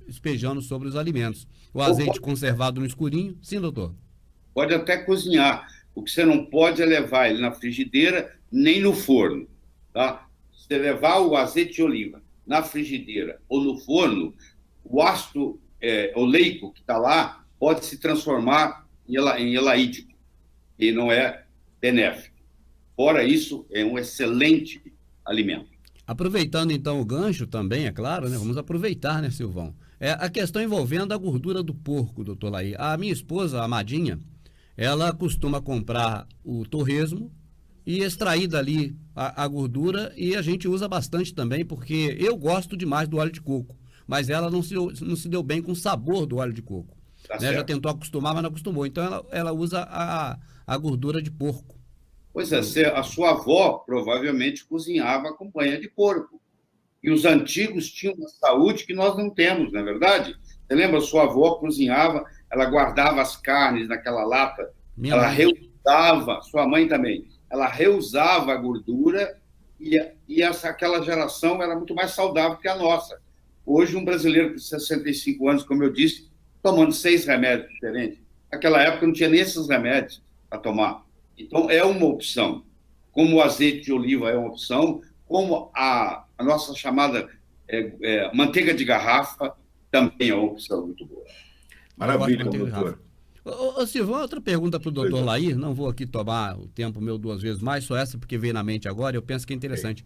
espejando sobre os alimentos. O azeite conservado no escurinho, sim, doutor? Pode até cozinhar. O que você não pode é levar ele na frigideira nem no forno, tá? Se você levar o azeite de oliva na frigideira ou no forno, o ácido oleico que está lá pode se transformar em elaídico, e não é benéfico. Fora isso, é um excelente alimento. Aproveitando então o gancho também, é claro, né? Vamos aproveitar, né, Silvão? A questão envolvendo a gordura do porco, doutor Lair. A minha esposa, a Amadinha, ela costuma comprar o torresmo e extrair dali a gordura, e a gente usa bastante também, porque eu gosto demais do óleo de coco, mas ela não se deu bem com o sabor do óleo de coco. Tá Né? Já certo. tentou acostumar, mas não acostumou. Então ela usa a gordura de porco. Pois é, a sua avó provavelmente cozinhava com banha de porco. E os antigos tinham uma saúde que nós não temos, não é verdade? Você lembra? Sua avó cozinhava, ela guardava as carnes naquela lata, ela reusava, sua mãe também, ela reusava a gordura e aquela geração era muito mais saudável que a nossa. Hoje, um brasileiro de 65 anos, como eu disse, tomando 6 remédios diferentes. Naquela época não tinha nem esses remédios para tomar. Então, é uma opção. Como o azeite de oliva é uma opção, como a nossa chamada manteiga de garrafa também é uma opção muito boa. Maravilha, doutor. Ô Silvio, outra pergunta para o doutor Lair, não vou aqui tomar o tempo meu 2 vezes mais, só essa porque veio na mente agora, eu penso que é interessante.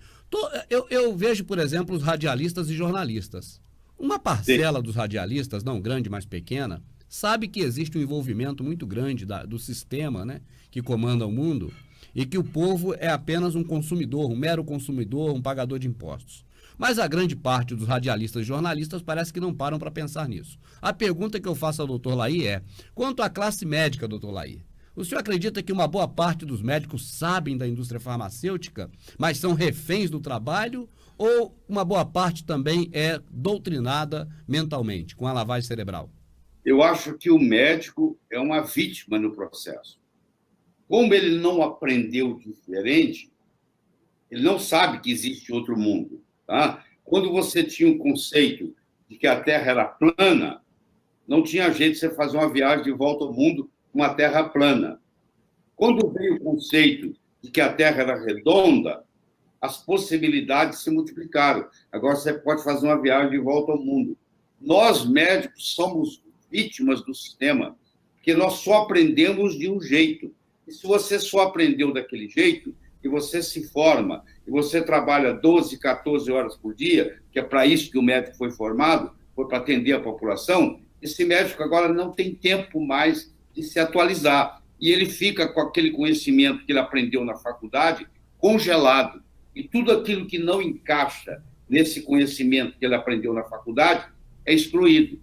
Eu vejo, por exemplo, os radialistas e jornalistas. Uma parcela dos radialistas, não grande, mas pequena, sabe que existe um envolvimento muito grande do sistema, né, que comanda o mundo, e que o povo é apenas um consumidor, um mero consumidor, um pagador de impostos. Mas a grande parte dos radialistas e jornalistas parece que não param para pensar nisso. A pergunta que eu faço ao doutor Lair é, quanto à classe médica, doutor Lair, o senhor acredita que uma boa parte dos médicos sabem da indústria farmacêutica, mas são reféns do trabalho, ou uma boa parte também é doutrinada mentalmente, com a lavagem cerebral? Eu acho que o médico é uma vítima no processo. Como ele não aprendeu diferente, ele não sabe que existe outro mundo. Tá? Quando você tinha um conceito de que a Terra era plana, não tinha jeito de você fazer uma viagem de volta ao mundo com uma Terra plana. Quando veio o conceito de que a Terra era redonda, as possibilidades se multiplicaram. Agora você pode fazer uma viagem de volta ao mundo. Nós, médicos, somos vítimas do sistema, porque nós só aprendemos de um jeito. E se você só aprendeu daquele jeito, e você se forma, e você trabalha 12, 14 horas por dia, que é para isso que o médico foi formado, foi para atender a população, esse médico agora não tem tempo mais de se atualizar. E ele fica com aquele conhecimento que ele aprendeu na faculdade congelado. E tudo aquilo que não encaixa nesse conhecimento que ele aprendeu na faculdade é excluído.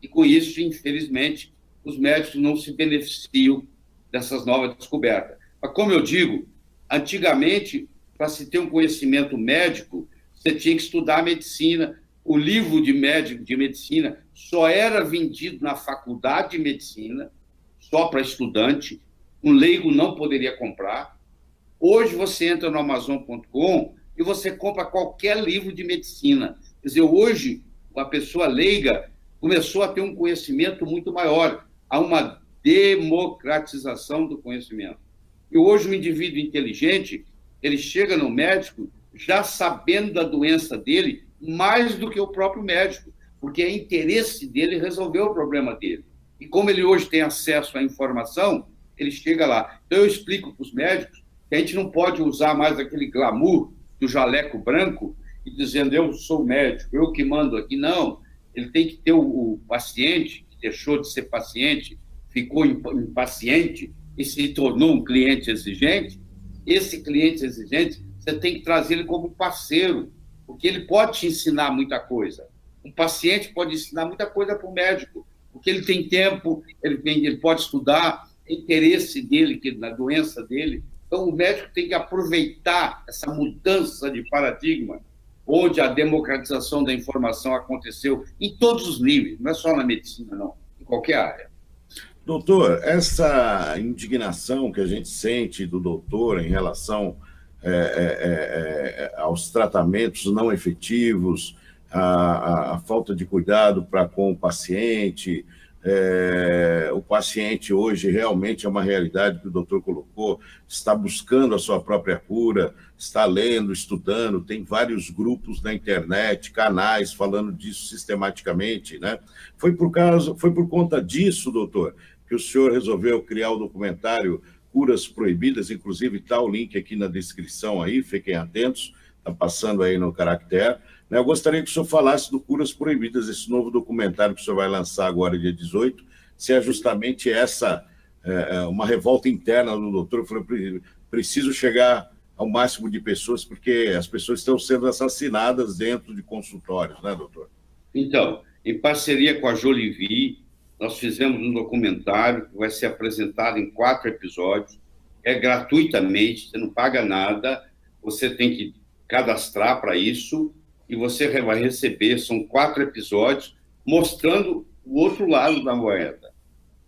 E com isso, infelizmente, os médicos não se beneficiam dessas novas descobertas. Mas, como eu digo, antigamente, para se ter um conhecimento médico, você tinha que estudar medicina. O livro de médico de medicina só era vendido na faculdade de medicina, só para estudante. Um leigo não poderia comprar. Hoje você entra no Amazon.com e você compra qualquer livro de medicina. Quer dizer, hoje a pessoa leiga começou a ter um conhecimento muito maior. Há uma democratização do conhecimento. E hoje o indivíduo inteligente, ele chega no médico já sabendo da doença dele mais do que o próprio médico, porque é interesse dele resolver o problema dele. E como ele hoje tem acesso à informação, ele chega lá. Então eu explico para os médicos que a gente não pode usar mais aquele glamour do jaleco branco e dizendo eu sou médico, eu que mando aqui. Não, ele tem que ter o paciente, que deixou de ser paciente, ficou impaciente e se tornou um cliente exigente. Esse cliente exigente, você tem que trazer ele como parceiro, porque ele pode te ensinar muita coisa. Um paciente pode ensinar muita coisa para o médico, porque ele tem tempo, ele pode estudar, é interesse dele, na doença dele. Então, o médico tem que aproveitar essa mudança de paradigma, onde a democratização da informação aconteceu em todos os níveis, não é só na medicina, não, em qualquer área. Doutor, essa indignação que a gente sente do doutor em relação aos tratamentos não efetivos, a falta de cuidado com o paciente hoje realmente é uma realidade que o doutor colocou, está buscando a sua própria cura, está lendo, estudando, tem vários grupos na internet, canais falando disso sistematicamente, né? Foi por conta disso, doutor, que o senhor resolveu criar o documentário Curas Proibidas, inclusive está o link aqui na descrição aí, fiquem atentos, está passando aí no caractere. Eu gostaria que o senhor falasse do Curas Proibidas, esse novo documentário que o senhor vai lançar agora, dia 18, se é justamente essa, uma revolta interna do doutor. Eu falei, preciso chegar ao máximo de pessoas, porque as pessoas estão sendo assassinadas dentro de consultórios, né, doutor? Então, em parceria com a Jolivie, nós fizemos um documentário que vai ser apresentado em 4 episódios, gratuitamente, você não paga nada, você tem que cadastrar para isso, e você vai receber, são 4 episódios, mostrando o outro lado da moeda,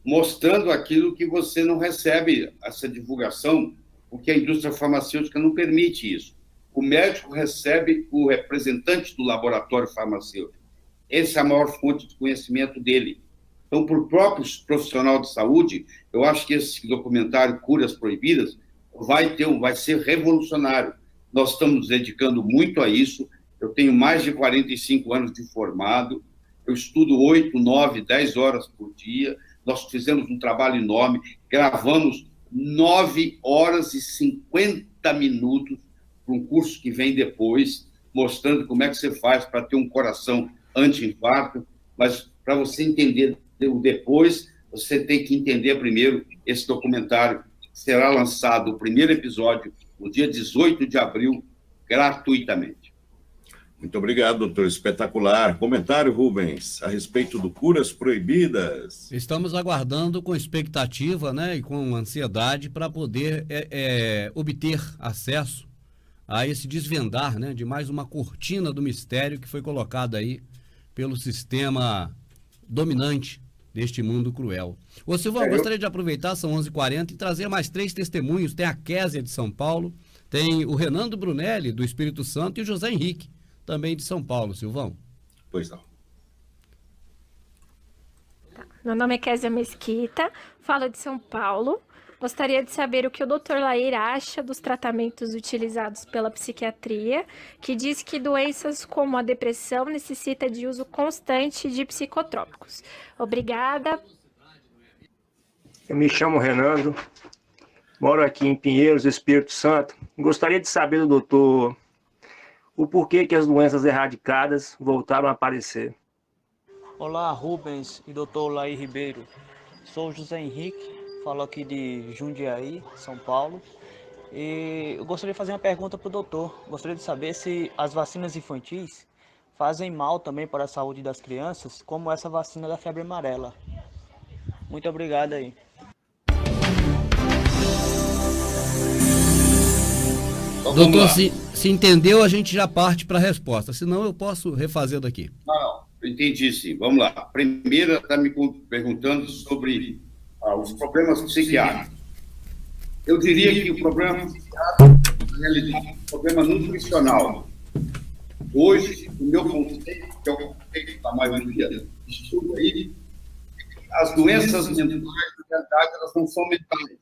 mostrando aquilo que você não recebe, essa divulgação, porque a indústria farmacêutica não permite isso. O médico recebe o representante do laboratório farmacêutico. Essa é a maior fonte de conhecimento dele. Então, para o próprio profissional de saúde, eu acho que esse documentário Curas Proibidas vai ser revolucionário. Nós estamos nos dedicando muito a isso. Eu tenho mais de 45 anos de formado, eu estudo 8, 9, 10 horas por dia. Nós fizemos um trabalho enorme, gravamos 9 horas e 50 minutos para um curso que vem depois, mostrando como é que você faz para ter um coração anti-infarto, mas para você entender o depois, você tem que entender primeiro esse documentário, que será lançado o primeiro episódio no dia 18 de abril, gratuitamente. Muito obrigado, doutor. Espetacular. Comentário, Rubens, a respeito do Curas Proibidas. Estamos aguardando com expectativa, né, e com ansiedade para poder obter acesso a esse desvendar, né, de mais uma cortina do mistério que foi colocada aí pelo sistema dominante deste mundo cruel. Ô Silvão, eu gostaria de aproveitar, são 11h40, e trazer mais 3 testemunhos. Tem a Késia de São Paulo, tem o Renando Brunelli, do Espírito Santo, e o José Henrique, também de São Paulo. Silvão. Pois não. Meu nome é Késia Mesquita, falo de São Paulo. Gostaria de saber o que o Dr. Lair acha dos tratamentos utilizados pela psiquiatria, que diz que doenças como a depressão necessitam de uso constante de psicotrópicos. Obrigada. Eu me chamo Renando, moro aqui em Pinheiros, Espírito Santo. Gostaria de saber do doutor o porquê que as doenças erradicadas voltaram a aparecer. Olá, Rubens e Dr. Lair Ribeiro. Sou o José Henrique. Falo aqui de Jundiaí, São Paulo, e eu gostaria de fazer uma pergunta para o doutor. Gostaria de saber se as vacinas infantis fazem mal também para a saúde das crianças, como essa vacina da febre amarela. Muito obrigado aí. Doutor, se entendeu, a gente já parte para a resposta, senão eu posso refazer daqui. Não, entendi sim. Vamos lá. A primeira está me perguntando sobre os problemas psiquiátricos. Eu diria que o problema psiquiátrico, na realidade, é um problema nutricional. Hoje, o meu conceito, que é o conceito da maioria estuda aí, as doenças mentais, na verdade, elas não são mentais.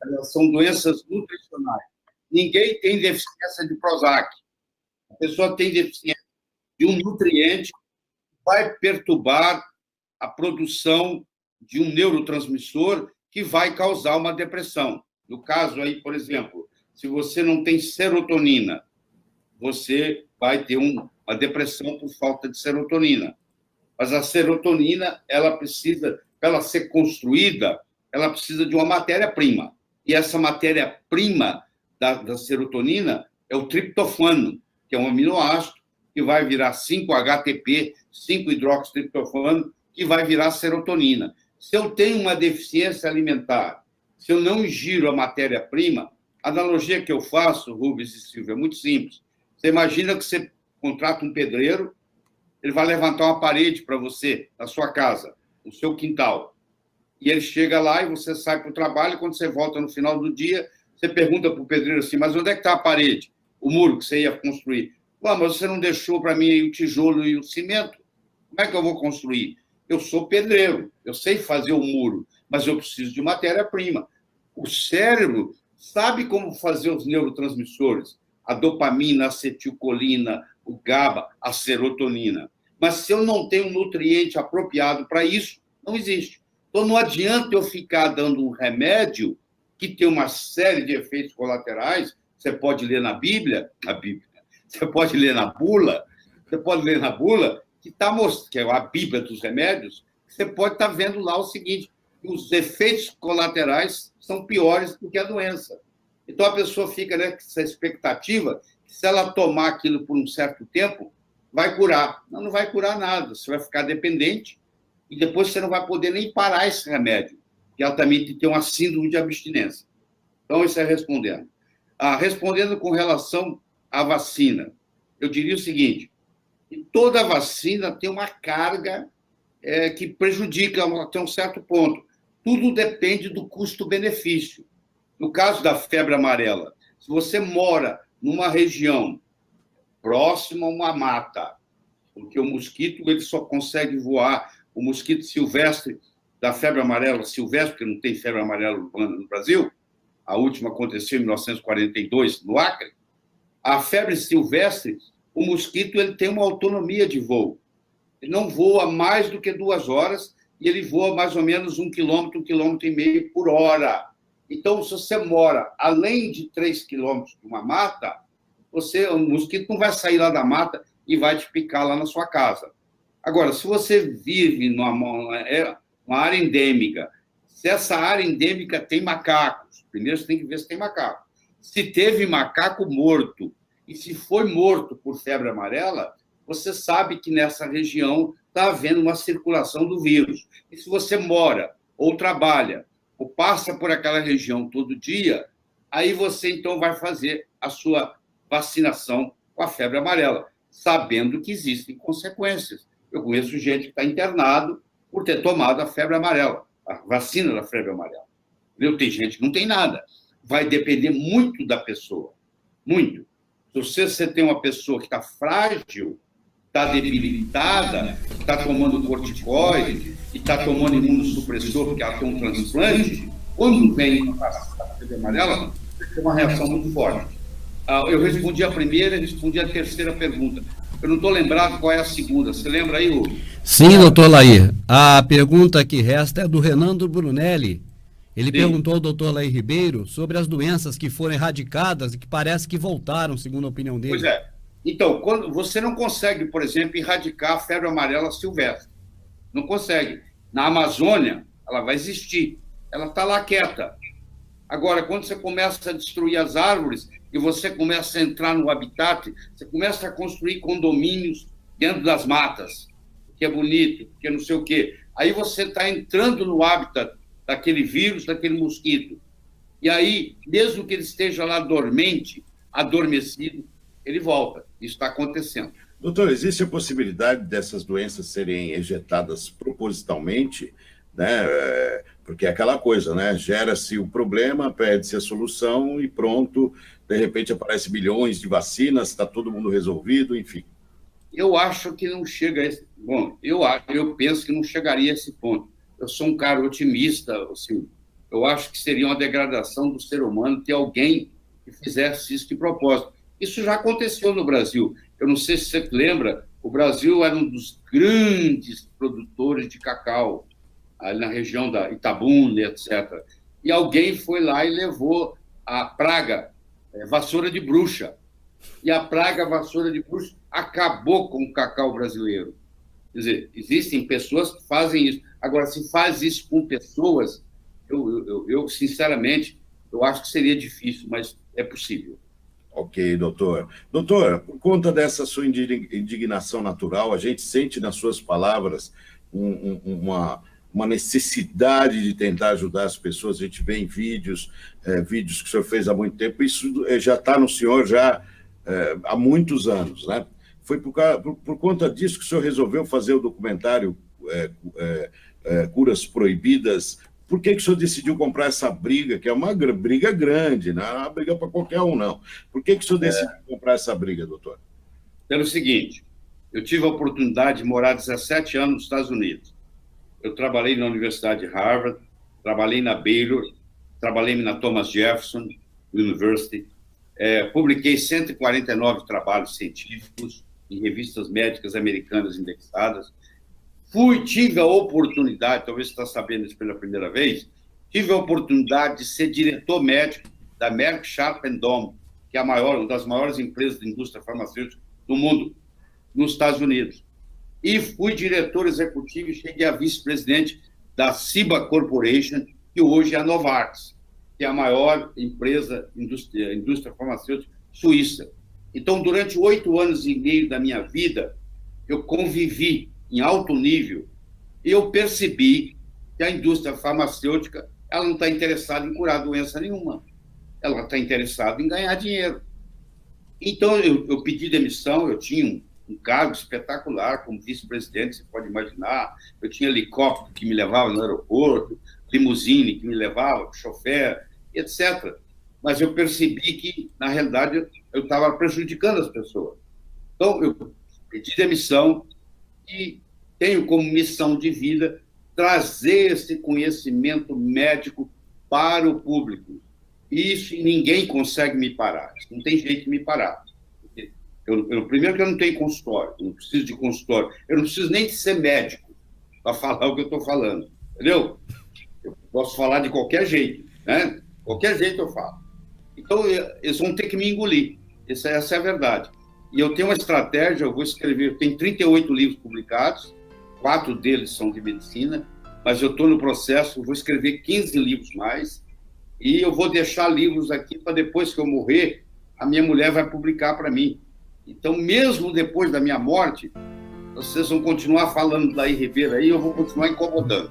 Elas são doenças nutricionais. Ninguém tem deficiência de Prozac. A pessoa tem deficiência de um nutriente que vai perturbar a produção de um neurotransmissor que vai causar uma depressão. No caso aí, por exemplo, se você não tem serotonina, você vai ter uma depressão por falta de serotonina. Mas a serotonina, ela precisa, para ela ser construída, ela precisa de uma matéria-prima. E essa matéria-prima da serotonina é o triptofano, que é um aminoácido que vai virar 5-HTP, 5-hidroxitriptofano, que vai virar serotonina. Se eu tenho uma deficiência alimentar, se eu não ingiro a matéria-prima, a analogia que eu faço, Rubens e Silvia, é muito simples. Você imagina que você contrata um pedreiro, ele vai levantar uma parede para você, na sua casa, no seu quintal. E ele chega lá e você sai para o trabalho, e quando você volta no final do dia, você pergunta para o pedreiro assim, mas onde é que está a parede? O muro que você ia construir? Mas você não deixou para mim aí o tijolo e o cimento? Como é que eu vou construir? Eu sou pedreiro, eu sei fazer o muro, mas eu preciso de matéria-prima. O cérebro sabe como fazer os neurotransmissores, a dopamina, a acetilcolina, o GABA, a serotonina. Mas se eu não tenho um nutriente apropriado para isso, não existe. Então não adianta eu ficar dando um remédio que tem uma série de efeitos colaterais. Você pode ler na Bíblia, você pode ler na bula, que é a Bíblia dos remédios, você pode estar vendo lá o seguinte, os efeitos colaterais são piores do que a doença. Então, a pessoa fica, né, com essa expectativa que, se ela tomar aquilo por um certo tempo, vai curar. Não vai curar nada, você vai ficar dependente e depois você não vai poder nem parar esse remédio, que altamente tem uma síndrome de abstinência. Então, isso é respondendo. Respondendo com relação à vacina, eu diria o seguinte, que toda vacina tem uma carga que prejudica até um certo ponto. Tudo depende do custo-benefício. No caso da febre amarela, se você mora numa região próxima a uma mata, porque o mosquito ele só consegue voar, o mosquito silvestre da febre amarela, silvestre, porque não tem febre amarela urbana no Brasil, a última aconteceu em 1942, no Acre, a febre silvestre, o mosquito ele tem uma autonomia de voo. Ele não voa mais do que 2 horas e ele voa mais ou menos 1 quilômetro, 1,5 quilômetro por hora. Então, se você mora além de 3 quilômetros de uma mata, o mosquito não vai sair lá da mata e vai te picar lá na sua casa. Agora, se você vive numa área endêmica, se essa área endêmica tem macacos, primeiro você tem que ver se tem macaco. Se teve macaco morto, e se foi morto por febre amarela, você sabe que nessa região está havendo uma circulação do vírus. E se você mora, ou trabalha, ou passa por aquela região todo dia, aí você, então, vai fazer a sua vacinação com a febre amarela, sabendo que existem consequências. Eu conheço gente que está internado por ter tomado a febre amarela, a vacina da febre amarela. Tem gente que não tem nada. Vai depender muito da pessoa, muito. Se você tem uma pessoa que está frágil, está debilitada, está tomando corticoide, e está tomando imunossupressor porque ela tem um transplante, quando vem a febre amarela, tem uma reação muito forte. Eu respondi a primeira e respondi a terceira pergunta. Eu não estou lembrado qual é a segunda. Você lembra aí, Hugo? Sim, doutor Lair. A pergunta que resta é do Renando Brunelli. Ele perguntou ao doutor Lair Ribeiro sobre as doenças que foram erradicadas e que parece que voltaram, segundo a opinião dele. Pois é. Então, quando você não consegue, por exemplo, erradicar a febre amarela silvestre. Não consegue. Na Amazônia, ela vai existir. Ela está lá quieta. Agora, quando você começa a destruir as árvores e você começa a entrar no habitat, você começa a construir condomínios dentro das matas, que é bonito, que é não sei o quê. Aí você está entrando no habitat daquele vírus, daquele mosquito. E aí, mesmo que ele esteja lá dormente, adormecido, ele volta. Isso está acontecendo. Doutor, existe a possibilidade dessas doenças serem ejetadas propositalmente, né? Porque é aquela coisa, né? Gera-se o problema, perde-se a solução e pronto, de repente aparece milhões de vacinas, está todo mundo resolvido, enfim. Eu acho que não chega a esse... Bom, eu penso que não chegaria a esse ponto. Eu sou um cara otimista, Silvio. Eu acho que seria uma degradação do ser humano ter alguém que fizesse isso de propósito. Isso já aconteceu no Brasil. Eu não sei se você lembra, o Brasil era um dos grandes produtores de cacau, ali na região da Itabuna, etc. E alguém foi lá e levou a praga vassoura de bruxa. E a praga vassoura de bruxa acabou com o cacau brasileiro. Quer dizer, existem pessoas que fazem isso. Agora, se faz isso com pessoas, eu sinceramente, eu acho que seria difícil, mas é possível. Ok, doutor. Doutor, por conta dessa sua indignação natural, a gente sente nas suas palavras uma necessidade de tentar ajudar as pessoas. A gente vê em vídeos que o senhor fez há muito tempo, isso já está no senhor há muitos anos, né? Foi por conta disso que o senhor resolveu fazer o documentário Curas Proibidas. Por que o senhor decidiu comprar essa briga, que é uma briga grande, não é uma briga para qualquer um, não? Por que o senhor decidiu comprar essa briga, doutor? Pelo seguinte, eu tive a oportunidade de morar 17 anos nos Estados Unidos. Eu trabalhei na Universidade de Harvard, trabalhei na Baylor, trabalhei na Thomas Jefferson University, publiquei 149 trabalhos científicos em revistas médicas americanas indexadas. Tive a oportunidade, talvez você está sabendo isso pela primeira vez, tive a oportunidade de ser diretor médico da Merck Sharp & Dohme, que é uma das maiores empresas de indústria farmacêutica do mundo, nos Estados Unidos. E fui diretor executivo e cheguei a vice-presidente da Ciba Corporation, que hoje é a Novartis, que é a maior empresa indústria farmacêutica suíça. Então, durante 8 anos e meio da minha vida, eu convivi em alto nível e eu percebi que a indústria farmacêutica ela não está interessada em curar doença nenhuma. Ela está interessada em ganhar dinheiro. Então, eu pedi demissão, eu tinha um cargo espetacular como vice-presidente, você pode imaginar. Eu tinha helicóptero que me levava no aeroporto, limusine que me levava, chofer, etc. Mas eu percebi que, na realidade, eu estava prejudicando as pessoas. Então, eu pedi demissão e tenho como missão de vida trazer esse conhecimento médico para o público. Isso ninguém consegue me parar, não tem jeito de me parar. Primeiro que eu não tenho consultório, eu não preciso de consultório, eu não preciso nem de ser médico para falar o que eu estou falando, entendeu? Eu posso falar de qualquer jeito, né? Qualquer jeito eu falo. Então, eles vão ter que me engolir, essa é a verdade. E eu tenho uma estratégia, eu vou escrever, eu tenho 38 livros publicados, 4 deles são de medicina, mas eu estou no processo, eu vou escrever 15 livros mais, e eu vou deixar livros aqui para depois que eu morrer, a minha mulher vai publicar para mim. Então, mesmo depois da minha morte, vocês vão continuar falando do Laí Ribeiro aí, eu vou continuar incomodando.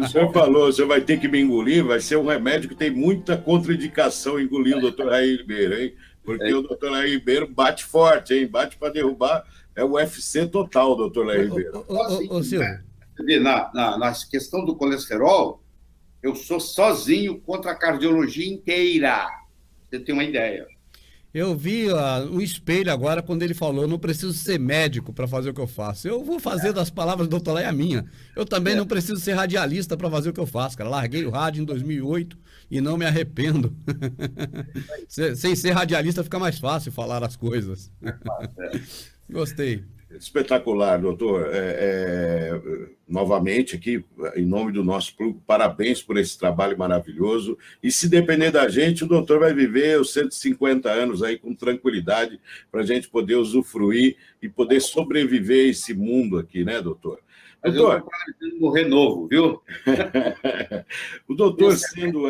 O senhor falou, o senhor vai ter que me engolir, vai ser um remédio que tem muita contraindicação engolir o doutor Laí Ribeiro, hein? Porque o doutor Laí Ribeiro bate forte, hein? Bate para derrubar, é o UFC total, doutor Laí Ribeiro. Silvio. Na questão do colesterol, eu sou sozinho contra a cardiologia inteira. Você tem uma ideia. Eu vi o espelho agora quando ele falou, não preciso ser médico para fazer o que eu faço. Eu vou fazer das palavras do doutor Laí a minha. Eu também não preciso ser radialista para fazer o que eu faço, cara. Larguei o rádio em 2008 e não me arrependo. Sem ser radialista fica mais fácil falar as coisas. Gostei. Espetacular, doutor. Novamente aqui, em nome do nosso público, parabéns por esse trabalho maravilhoso. E se depender da gente, o doutor vai viver os 150 anos aí com tranquilidade para a gente poder usufruir e poder sobreviver a esse mundo aqui, né, doutor? Mas doutor, eu estou planejando morrer novo, viu? O doutor sendo...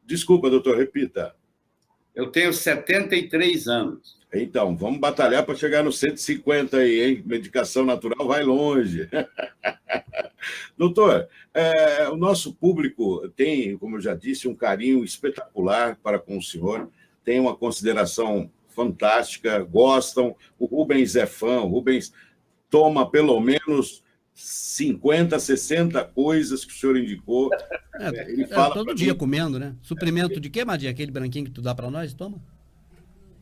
Desculpa, doutor, repita. Eu tenho 73 anos. Então, vamos batalhar para chegar nos 150 aí, hein? Medicação natural vai longe. Doutor, o nosso público tem, como eu já disse, um carinho espetacular para com o senhor, tem uma consideração fantástica, gostam, o Rubens é fã, o Rubens toma pelo menos 50, 60 coisas que o senhor indicou. Ele fala todo dia comendo, né? Suprimento de quê, Madinha? Aquele branquinho que tu dá para nós? Toma.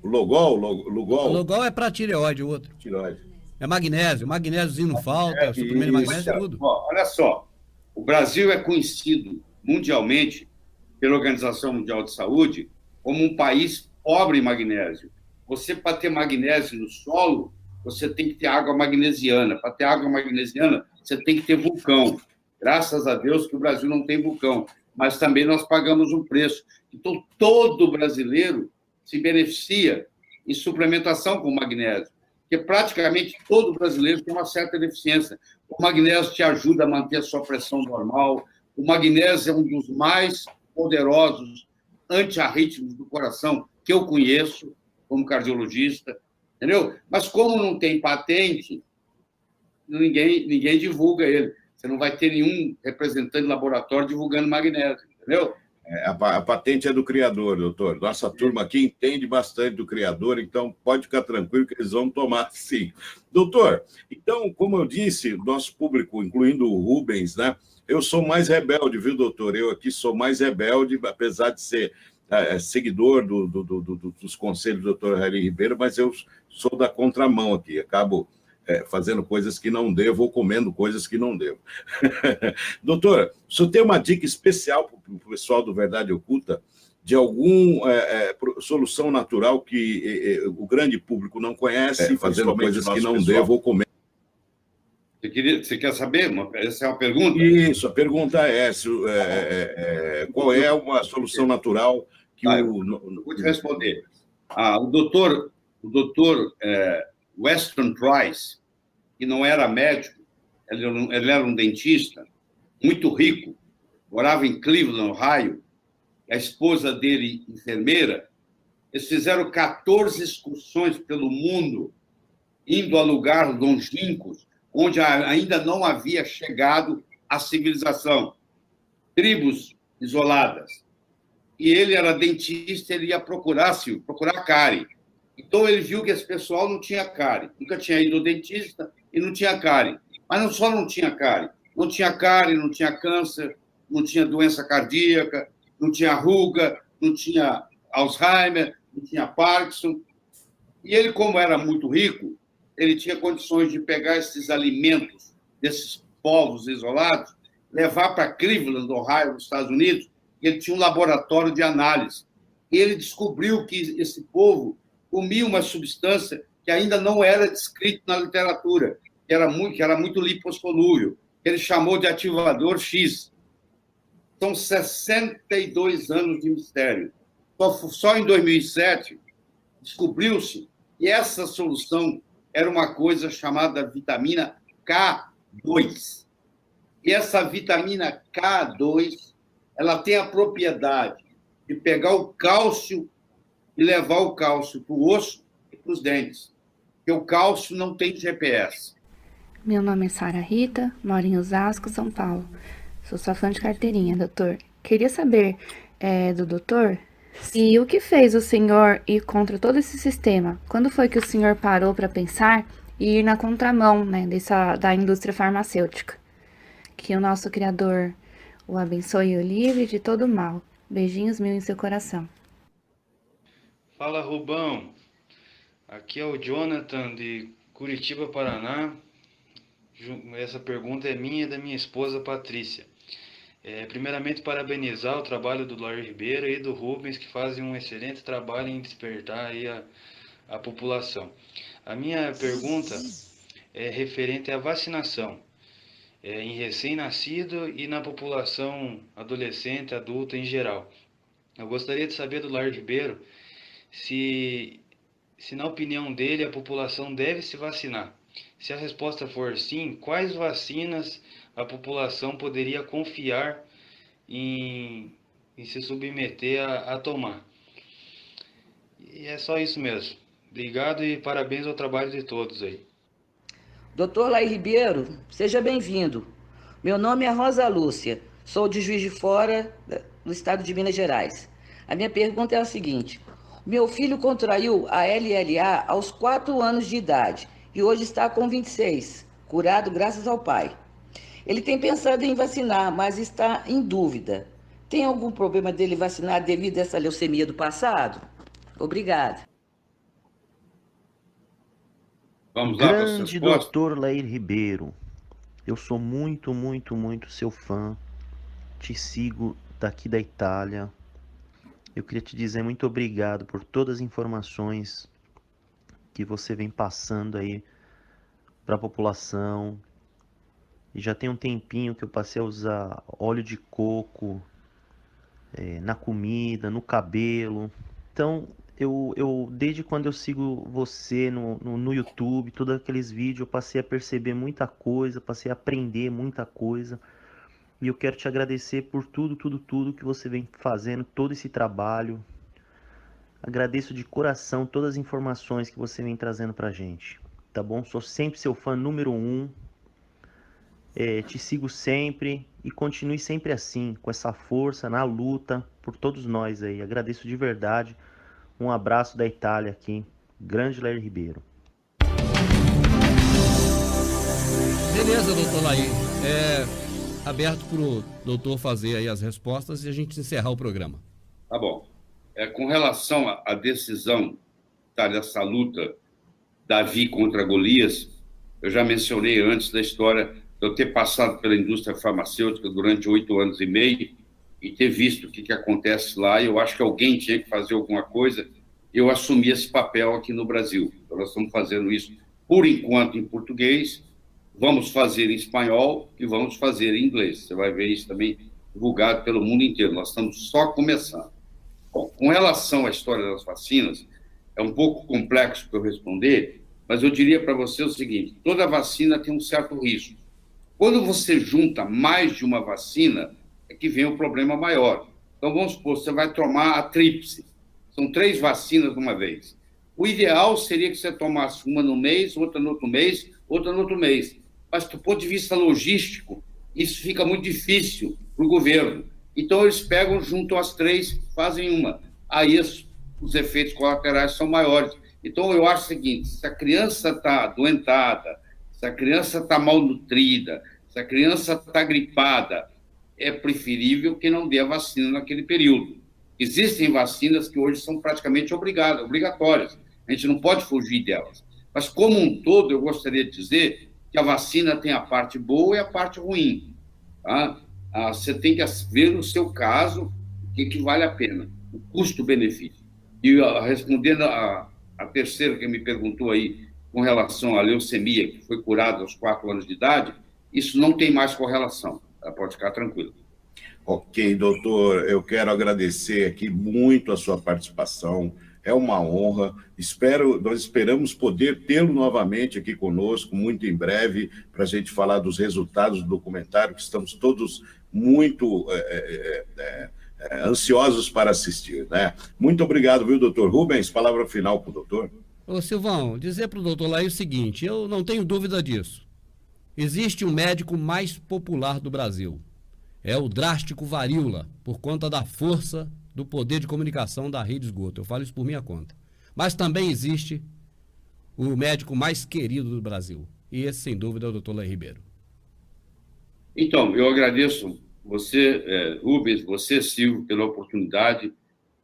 Lugol? Lugol é para tireoide, o outro. Tireoide. É magnésio. Magnésiozinho não falta, suprimento de magnésio, tudo. Olha só, o Brasil é conhecido mundialmente pela Organização Mundial de Saúde como um país pobre em magnésio. Você, para ter magnésio no solo, você tem que ter água magnesiana. Para ter água magnesiana, você tem que ter vulcão. Graças a Deus que o Brasil não tem vulcão, mas também nós pagamos um preço. Então, todo brasileiro se beneficia em suplementação com magnésio, porque praticamente todo brasileiro tem uma certa deficiência. O magnésio te ajuda a manter a sua pressão normal, o magnésio é um dos mais poderosos antiarrítmicos do coração que eu conheço como cardiologista, entendeu? Mas como não tem patente, ninguém divulga ele. Você não vai ter nenhum representante de laboratório divulgando magnésio, entendeu? A patente é do criador, doutor. Nossa turma aqui entende bastante do criador, então pode ficar tranquilo que eles vão tomar sim. Doutor, então, como eu disse, nosso público, incluindo o Rubens, né? Eu sou mais rebelde, viu, doutor? Eu aqui sou mais rebelde, apesar de ser seguidor dos conselhos do doutor Laí Ribeiro, mas eu sou da contramão aqui, acabo fazendo coisas que não devo ou comendo coisas que não devo. Doutor, o senhor tem uma dica especial para o pessoal do Verdade Oculta de alguma solução natural que o grande público não conhece, fazendo coisas que não devo ou comendo? Você quer saber? Essa é uma pergunta? Isso, a pergunta é essa. Qual é uma solução natural que vou te responder. O doutor Weston Price, que não era médico, ele era um dentista, muito rico, morava em Cleveland, Ohio, a esposa dele, enfermeira, eles fizeram 14 excursões pelo mundo indo a lugares longínquos, onde ainda não havia chegado a civilização. Tribos isoladas. E ele era dentista, ele ia procurar cárie. Então, ele viu que esse pessoal não tinha cárie. Nunca tinha ido ao dentista e não tinha cárie. Mas não só não tinha cárie. Não tinha cárie, não tinha câncer, não tinha doença cardíaca, não tinha ruga, não tinha Alzheimer, não tinha Parkinson. E ele, como era muito rico, ele tinha condições de pegar esses alimentos desses povos isolados, levar para Cleveland, Ohio, nos Estados Unidos, e ele tinha um laboratório de análise. E ele descobriu que esse povo comia uma substância que ainda não era descrita na literatura, que era muito lipossolúvel, que ele chamou de ativador X. São 62 anos de mistério. Só em 2007 descobriu-se que essa solução era uma coisa chamada vitamina K2. E essa vitamina K2, ela tem a propriedade de pegar o cálcio e levar o cálcio para o osso e para os dentes. Porque o cálcio não tem GPS. Meu nome é Sara Rita, moro em Osasco, São Paulo. Sou sua fã de carteirinha, doutor. Queria saber do doutor e o que fez o senhor ir contra todo esse sistema? Quando foi que o senhor parou para pensar e ir na contramão, né, da indústria farmacêutica? Que o nosso Criador o abençoe e o livre de todo mal. Beijinhos mil em seu coração. Fala, Rubão. Aqui é o Jonathan, de Curitiba, Paraná. Essa pergunta é minha e da minha esposa, Patrícia. Primeiramente, parabenizar o trabalho do Lair Ribeiro e do Rubens, que fazem um excelente trabalho em despertar aí a população. A minha pergunta é referente à vacinação, em recém-nascido e na população adolescente, adulta em geral. Eu gostaria de saber do Lair Ribeiro se na opinião dele a população deve se vacinar. Se a resposta for sim, quais vacinas a população poderia confiar em se submeter a tomar? E é só isso mesmo. Obrigado e parabéns ao trabalho de todos aí. Doutor Lair Ribeiro, seja bem-vindo. Meu nome é Rosa Lúcia, sou de Juiz de Fora, do estado de Minas Gerais. A minha pergunta é a seguinte: meu filho contraiu a LLA aos 4 anos de idade e hoje está com 26, curado graças ao pai. Ele tem pensado em vacinar, mas está em dúvida. Tem algum problema dele vacinar devido a essa leucemia do passado? Obrigada. Vamos lá, grande doutor Lair Ribeiro. Eu sou muito, muito, muito seu fã. Te sigo daqui da Itália. Eu queria te dizer muito obrigado por todas as informações que você vem passando aí para a população. E já tem um tempinho que eu passei a usar óleo de coco na comida, no cabelo. Então, eu desde quando eu sigo você no YouTube, todos aqueles vídeos, eu passei a perceber muita coisa, passei a aprender muita coisa. E eu quero te agradecer por tudo que você vem fazendo, todo esse trabalho. Agradeço de coração todas as informações que você vem trazendo pra gente, tá bom? Sou sempre seu fã número 1. Te sigo sempre e continue sempre assim, com essa força, na luta, por todos nós aí. Agradeço de verdade. Um abraço da Itália aqui. Grande Lair Ribeiro. Beleza, doutor Lair. Aberto para o doutor fazer aí as respostas e a gente encerrar o programa. Tá bom. Com relação à decisão dessa luta Davi contra Golias, eu já mencionei antes da história de eu ter passado pela indústria farmacêutica durante 8 anos e meio e ter visto o que acontece lá. Eu acho que alguém tinha que fazer alguma coisa. Eu assumi esse papel aqui no Brasil. Então, nós estamos fazendo isso, por enquanto, em português. Vamos fazer em espanhol e vamos fazer em inglês. Você vai ver isso também divulgado pelo mundo inteiro. Nós estamos só começando. Bom, com relação à história das vacinas, é um pouco complexo para eu responder, mas eu diria para você o seguinte: toda vacina tem um certo risco. Quando você junta mais de uma vacina, é que vem o problema maior. Então, vamos supor, você vai tomar a tríplice. São 3 vacinas de uma vez. O ideal seria que você tomasse uma no mês, outra no outro mês, outra no outro mês. Mas, do ponto de vista logístico, isso fica muito difícil para o governo. Então, eles pegam, juntam as 3, fazem uma. Aí, os efeitos colaterais são maiores. Então, eu acho o seguinte, se a criança está doentada, se a criança está malnutrida, se a criança está gripada, é preferível que não dê a vacina naquele período. Existem vacinas que hoje são praticamente obrigatórias. A gente não pode fugir delas. Mas, como um todo, eu gostaria de dizer que a vacina tem a parte boa e a parte ruim. Tá? Você tem que ver no seu caso o que vale a pena, o custo-benefício. E respondendo a terceira que me perguntou aí, com relação à leucemia, que foi curada aos 4 anos de idade, isso não tem mais correlação. Tá? Pode ficar tranquilo. Ok, doutor, eu quero agradecer aqui muito a sua participação. É uma honra. Nós esperamos poder tê-lo novamente aqui conosco, muito em breve, para a gente falar dos resultados do documentário, que estamos todos muito ansiosos para assistir, né? Muito obrigado, viu, doutor Rubens? Palavra final para o doutor. Ô, Silvão, dizer para o doutor Laí o seguinte, eu não tenho dúvida disso. Existe um médico mais popular do Brasil. É o drástico Varíola, por conta da força do poder de comunicação da rede esgoto. Eu falo isso por minha conta. Mas também existe o médico mais querido do Brasil. E esse, sem dúvida, é o doutor Laí Ribeiro. Então, eu agradeço você, Rubens, você, Silvio, pela oportunidade.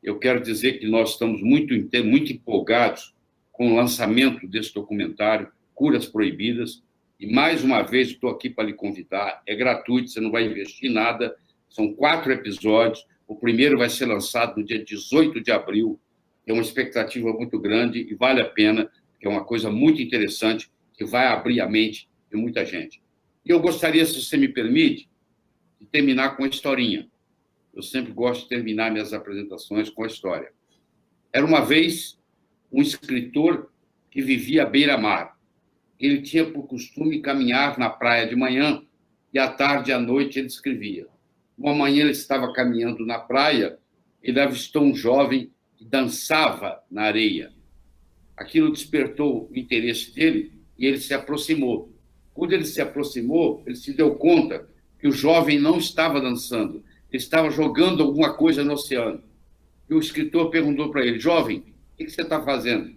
Eu quero dizer que nós estamos muito empolgados com o lançamento desse documentário, Curas Proibidas. E, mais uma vez, estou aqui para lhe convidar. É gratuito, você não vai investir nada. São 4 episódios. O primeiro vai ser lançado no dia 18 de abril. É uma expectativa muito grande e vale a pena, porque é uma coisa muito interessante que vai abrir a mente de muita gente. E eu gostaria, se você me permite, de terminar com uma historinha. Eu sempre gosto de terminar minhas apresentações com a história. Era uma vez um escritor que vivia à beira-mar. Ele tinha por costume caminhar na praia de manhã e à tarde e à noite ele escrevia. Uma manhã ele estava caminhando na praia, ele avistou um jovem que dançava na areia. Aquilo despertou o interesse dele e ele se aproximou. Quando ele se aproximou, ele se deu conta que o jovem não estava dançando, ele estava jogando alguma coisa no oceano. E o escritor perguntou para ele, jovem, o que você está fazendo?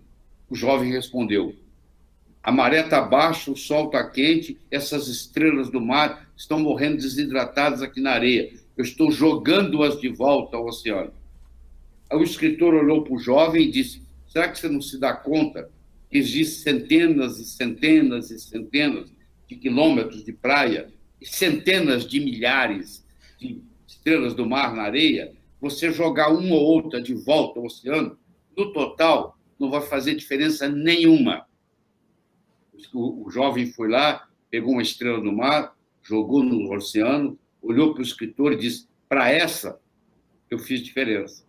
O jovem respondeu, a maré está baixa, o sol está quente, essas estrelas do mar estão morrendo desidratadas aqui na areia. Eu estou jogando-as de volta ao oceano. Aí o escritor olhou para o jovem e disse, será que você não se dá conta que existem centenas e centenas e centenas de quilômetros de praia e centenas de milhares de estrelas do mar na areia? Você jogar uma ou outra de volta ao oceano, no total, não vai fazer diferença nenhuma. O jovem foi lá, pegou uma estrela do mar, jogou no oceano, olhou para o escritor e disse, para essa eu fiz diferença.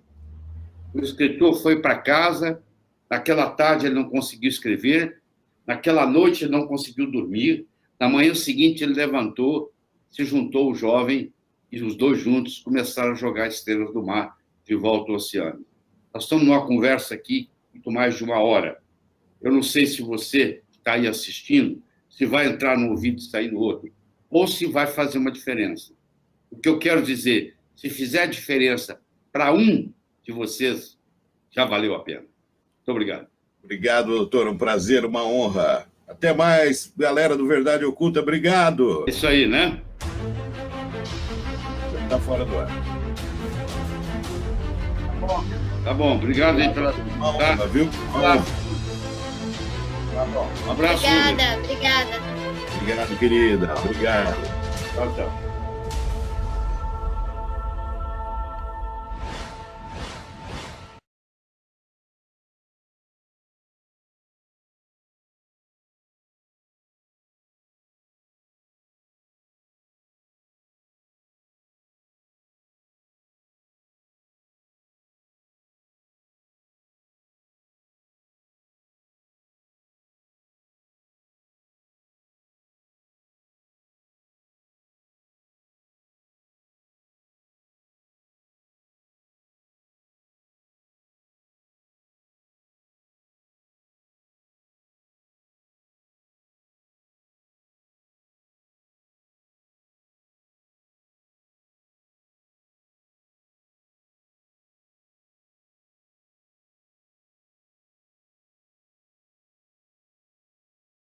O escritor foi para casa, naquela tarde ele não conseguiu escrever, naquela noite ele não conseguiu dormir, na manhã seguinte ele levantou, se juntou ao jovem e os dois juntos começaram a jogar estrelas do mar de volta ao oceano. Nós estamos numa conversa aqui muito mais de 1 hora. Eu não sei se você está aí assistindo, se vai entrar no ouvido e sair no outro, ou se vai fazer uma diferença. O que eu quero dizer, se fizer diferença para um de vocês, já valeu a pena. Muito obrigado. Obrigado, doutor. Um prazer, uma honra. Até mais, galera do Verdade Oculta. Obrigado. Isso aí, né? Está fora do ar. Tá bom. Obrigado aí pela... Uma honra, viu? Um abraço. Obrigada. Obrigado, querida. Obrigado. Tchau, tchau.